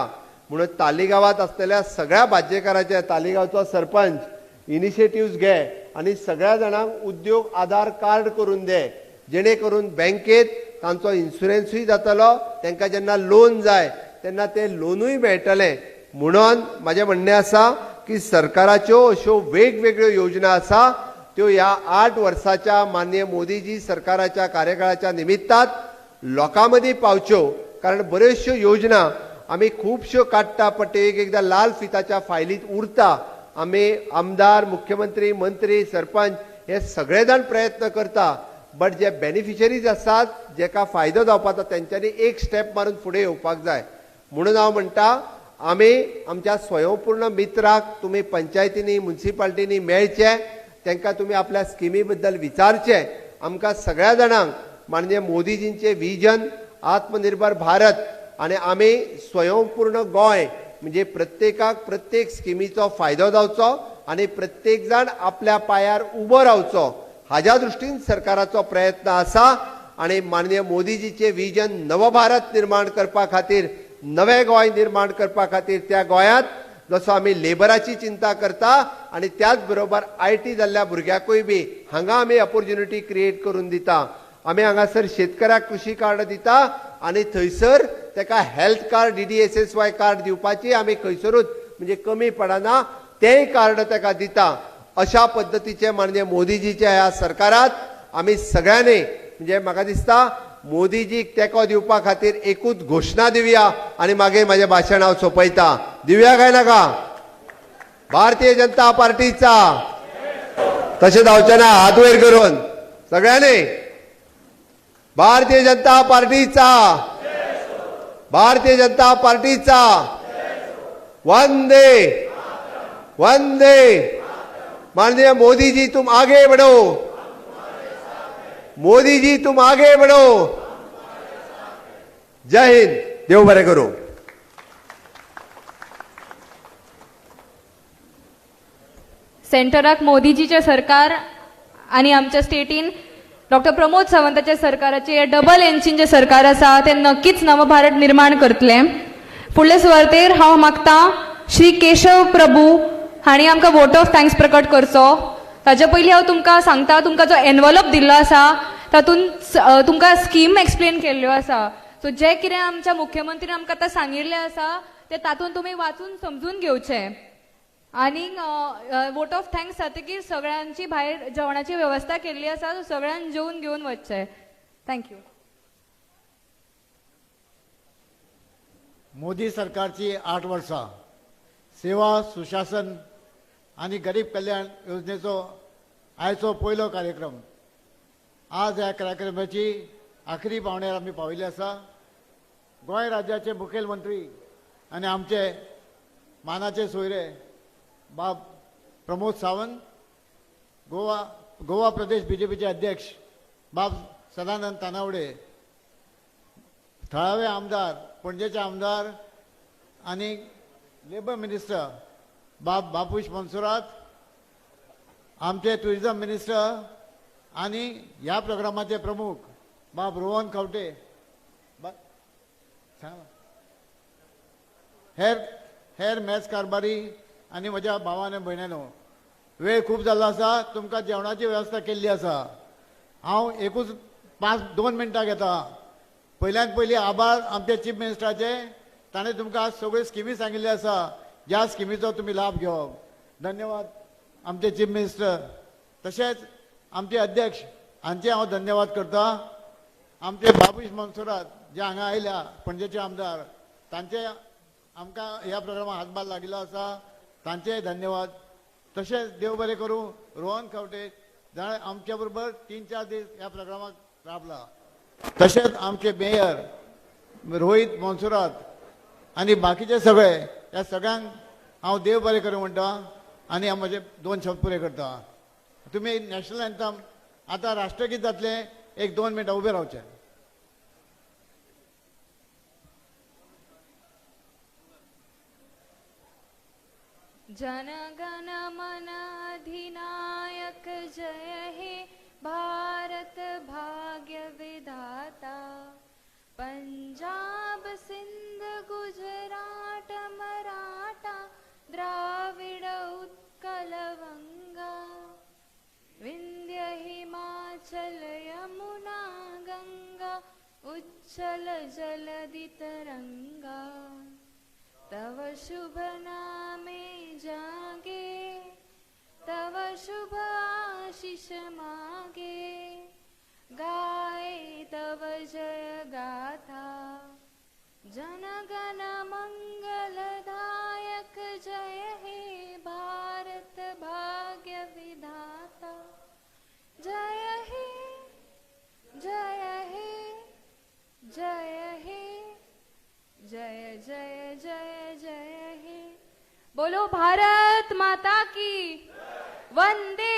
म्हणून तालिगांवांत आसलेल्या सगळ्या भाज्येकाराचे तालिगांवचो सरपंच इनिशिएटिव्ह घे आणि सगळ्या जाणांक उद्योग आधार कार्ड करून दे, जेणे करून बँकेत तांचो इन्शुरन्सूय जातलो, तांकां जेन्ना लोन जाय तेन्ना ते लोनूय मेळटले. म्हणून म्हाजें म्हणणें आसा की सरकाराच्यो अश्यो वेगवेगळ्यो योजना आसा त्यो ह्या 8 वर्साच्या माननीय मोदीजी सरकाराच्या कार्यकाळाच्या निमित्तान लोकां मदीं पावच्यो. कारण बऱ्योचश्यो योजना आमी खुबश्यो काडटा पण ते एकदां लाल फिताच्या फायलीत उरता. आमी आमदार, मुख्यमंत्री, मंत्री, सरपंच हे सगळे जाण प्रयत्न करता, बट जे बेनिफिशरीज आसात जेका फायदो जावपाचो तेंच्यांनी एक स्टेप मारून फुडें येवपाक जाय. म्हणून हांव म्हणटा आमी आमच्या स्वयंपूर्ण मित्राक तुमी पंचायतींनी म्युनिसिपालिटींनी मेळचे, तांकां तुमी आपल्या स्किमी बद्दल विचारचे. आमकां सगळ्या जाणांक माननीय मोदीजींचे विजन आत्मनिर्भर भारत आणि आम्ही स्वयंपूर्ण गोंय म्हणजे प्रत्येकाक प्रत्येक स्किमीचो फायदो जावचो आणि प्रत्येक जण आपल्या पायार उबो रावचो हाज्या दृश्टीन सरकाराचो प्रयत्न आसा आणि माननीय मोदीजीचे विजन नव भारत निर्माण करपा खातीर नवे गोंय निर्माण करपा खातीर त्या गोंयांत जसो आमी लेबराची चिंता करता आणि त्याच बरोबर IT जाल्ल्या भुरग्याकूय बी हांगा आमी ऑपॉर्च्युनिटी क्रिएट करून दिता आमी हांगासर शेतकऱ्याक कृषी कार्ड दिता आणि थंयसर ताका हेल्थ कार्ड DDSSY कार्ड दिवपाची आमी खंयसरूच म्हणजे कमी पडना तेंय कार्ड ताका दिता अशा पद्दतीचे माननीय मोदीजीच्या ह्या सरकारात आमी सगळ्यांनी म्हणजे म्हाका दिसता मोदीजीक तेंको दिवपा खातीर एकूच घोशणा दिवया आणि मागीर माझे भाशण हांव सोंपयता दिवया काय नाका भारतीय जनता पार्टीचा तशें जावचें ना हात वयर करून सगळ्यांनी भारतीय जनता पार्टीचा भारतीय जनता पार्टीचा वंदे वंदे माननीय मोदी जी तुम आगे बढ़ो मोदी जी तुम आगे बढ़ो जय हिंद देव बरें करूं सेंटराक मोदीजीचे सरकार आणि आमच्या स्टेटीन डॉक्टर प्रमोद सावंताच्या सरकाराचे डबल इंजिनचे सरकार आसा ते नक्कीच नव भारत निर्माण करतले फुडले सुवातेर हांव मागता श्री केशव प्रभू हांणी आमकां वोट ऑफ थँक्स प्रकट करचो ताचे पयलीं हांव तुमकां सांगता तुमकां जो एनवलप दिल्लो आसा तातूंत तुमकां स्कीम एक्सप्लेन केल्ल्यो आसा सो जें कितें आमच्या मुख्यमंत्रीन आमकां आतां सांगिल्लें आसा तें तातूंत तुमी वाचून समजून घेवचें आनी वोट ऑफ थँक्स जातकीर सगळ्यांची भायर जेवणाची वेवस्था केल्ली आसा सगळ्यांनी जेवून घेवन वचचें थँक्यू मोदी सरकारची 8 वर्सां सेवा सुशासन आणि गरीब कल्याण योजनेचो आयचो पयलो कार्यक्रम आज ह्या कार्यक्रमाची आखरी पावण्यार आमी पाविल्ले आसा गोंय राज्याचे मुखेलमंत्री आणि आमचे मानाचे सोयरे बाब प्रमोद सावंत गोवा प्रदेश BJPचे अध्यक्ष बाब सदानंद तानावडे थळावे आमदार पणजेचे आमदार आणि लेबर मिनिस्टर बाब बापूश मनसुरात आमचे टुरिझम मिनिस्टर आणि ह्या प्रोग्रामाचे प्रमुख बाब रोहन खवटे हेर मेज कारभारी आणि म्हज्या भावान आनी भयणानो वेळ खूप जाल्लो आसा तुमकां जेवणाची वेवस्था केल्ली आसा हांव एकूच 2 मिनटां घेता पयल्यान पयली आभार आमच्या चीफ मिनिस्टराचे ताणें तुमकां सगळ्यो स्किमी सांगिल्ल्यो आसा ज्या स्किमीचो तुमी लाभ घेवप धन्यवाद आमचे चीफ मिनिस्टर तशेंच आमचे अध्यक्ष हांचे हांव धन्यवाद करता आमचे बाबूश मनसुरात जे हांगा आयल्या पणजेचे आमदार तांचे आमकां ह्या प्रोग्रामाक हातभार लागिल्लो आसा तांचे धन्यवाद तशेंच देव बरें करूं रोहन खवटे जाणें आमच्या बरोबर 3-4 दीस ह्या प्रोग्रामाक राबला तशेंच आमचे मेयर रोहित मनसुरात आणि बाकीचे सगळे ह्या सगळ्यांक हांव देव बरें करूं म्हणटा आनी हांव म्हजे 2 शब्द पुरे करता तुमी नॅशनल एंथम आतां राष्ट्रगीत जातलें 1-2 मिनटां उबे रावचे जन गण मन अधिनायक जय हे भारत भाग्य विधाता पंजाब सिंध गुजरात मराठा द्राविड उत्कल वंगा विंध्य हिमाचल यमुना गंगा उच्चल जलधि तरंगा तव शुभ नामे जागे तव शुभ आशीष मागे गाए तव जय गाथा जन गण मंगलदायक जय हे भारत भाग्य विधाता जय हे जय हे जय हे जय जय जय जय हे बोलो भारत माता की वंदे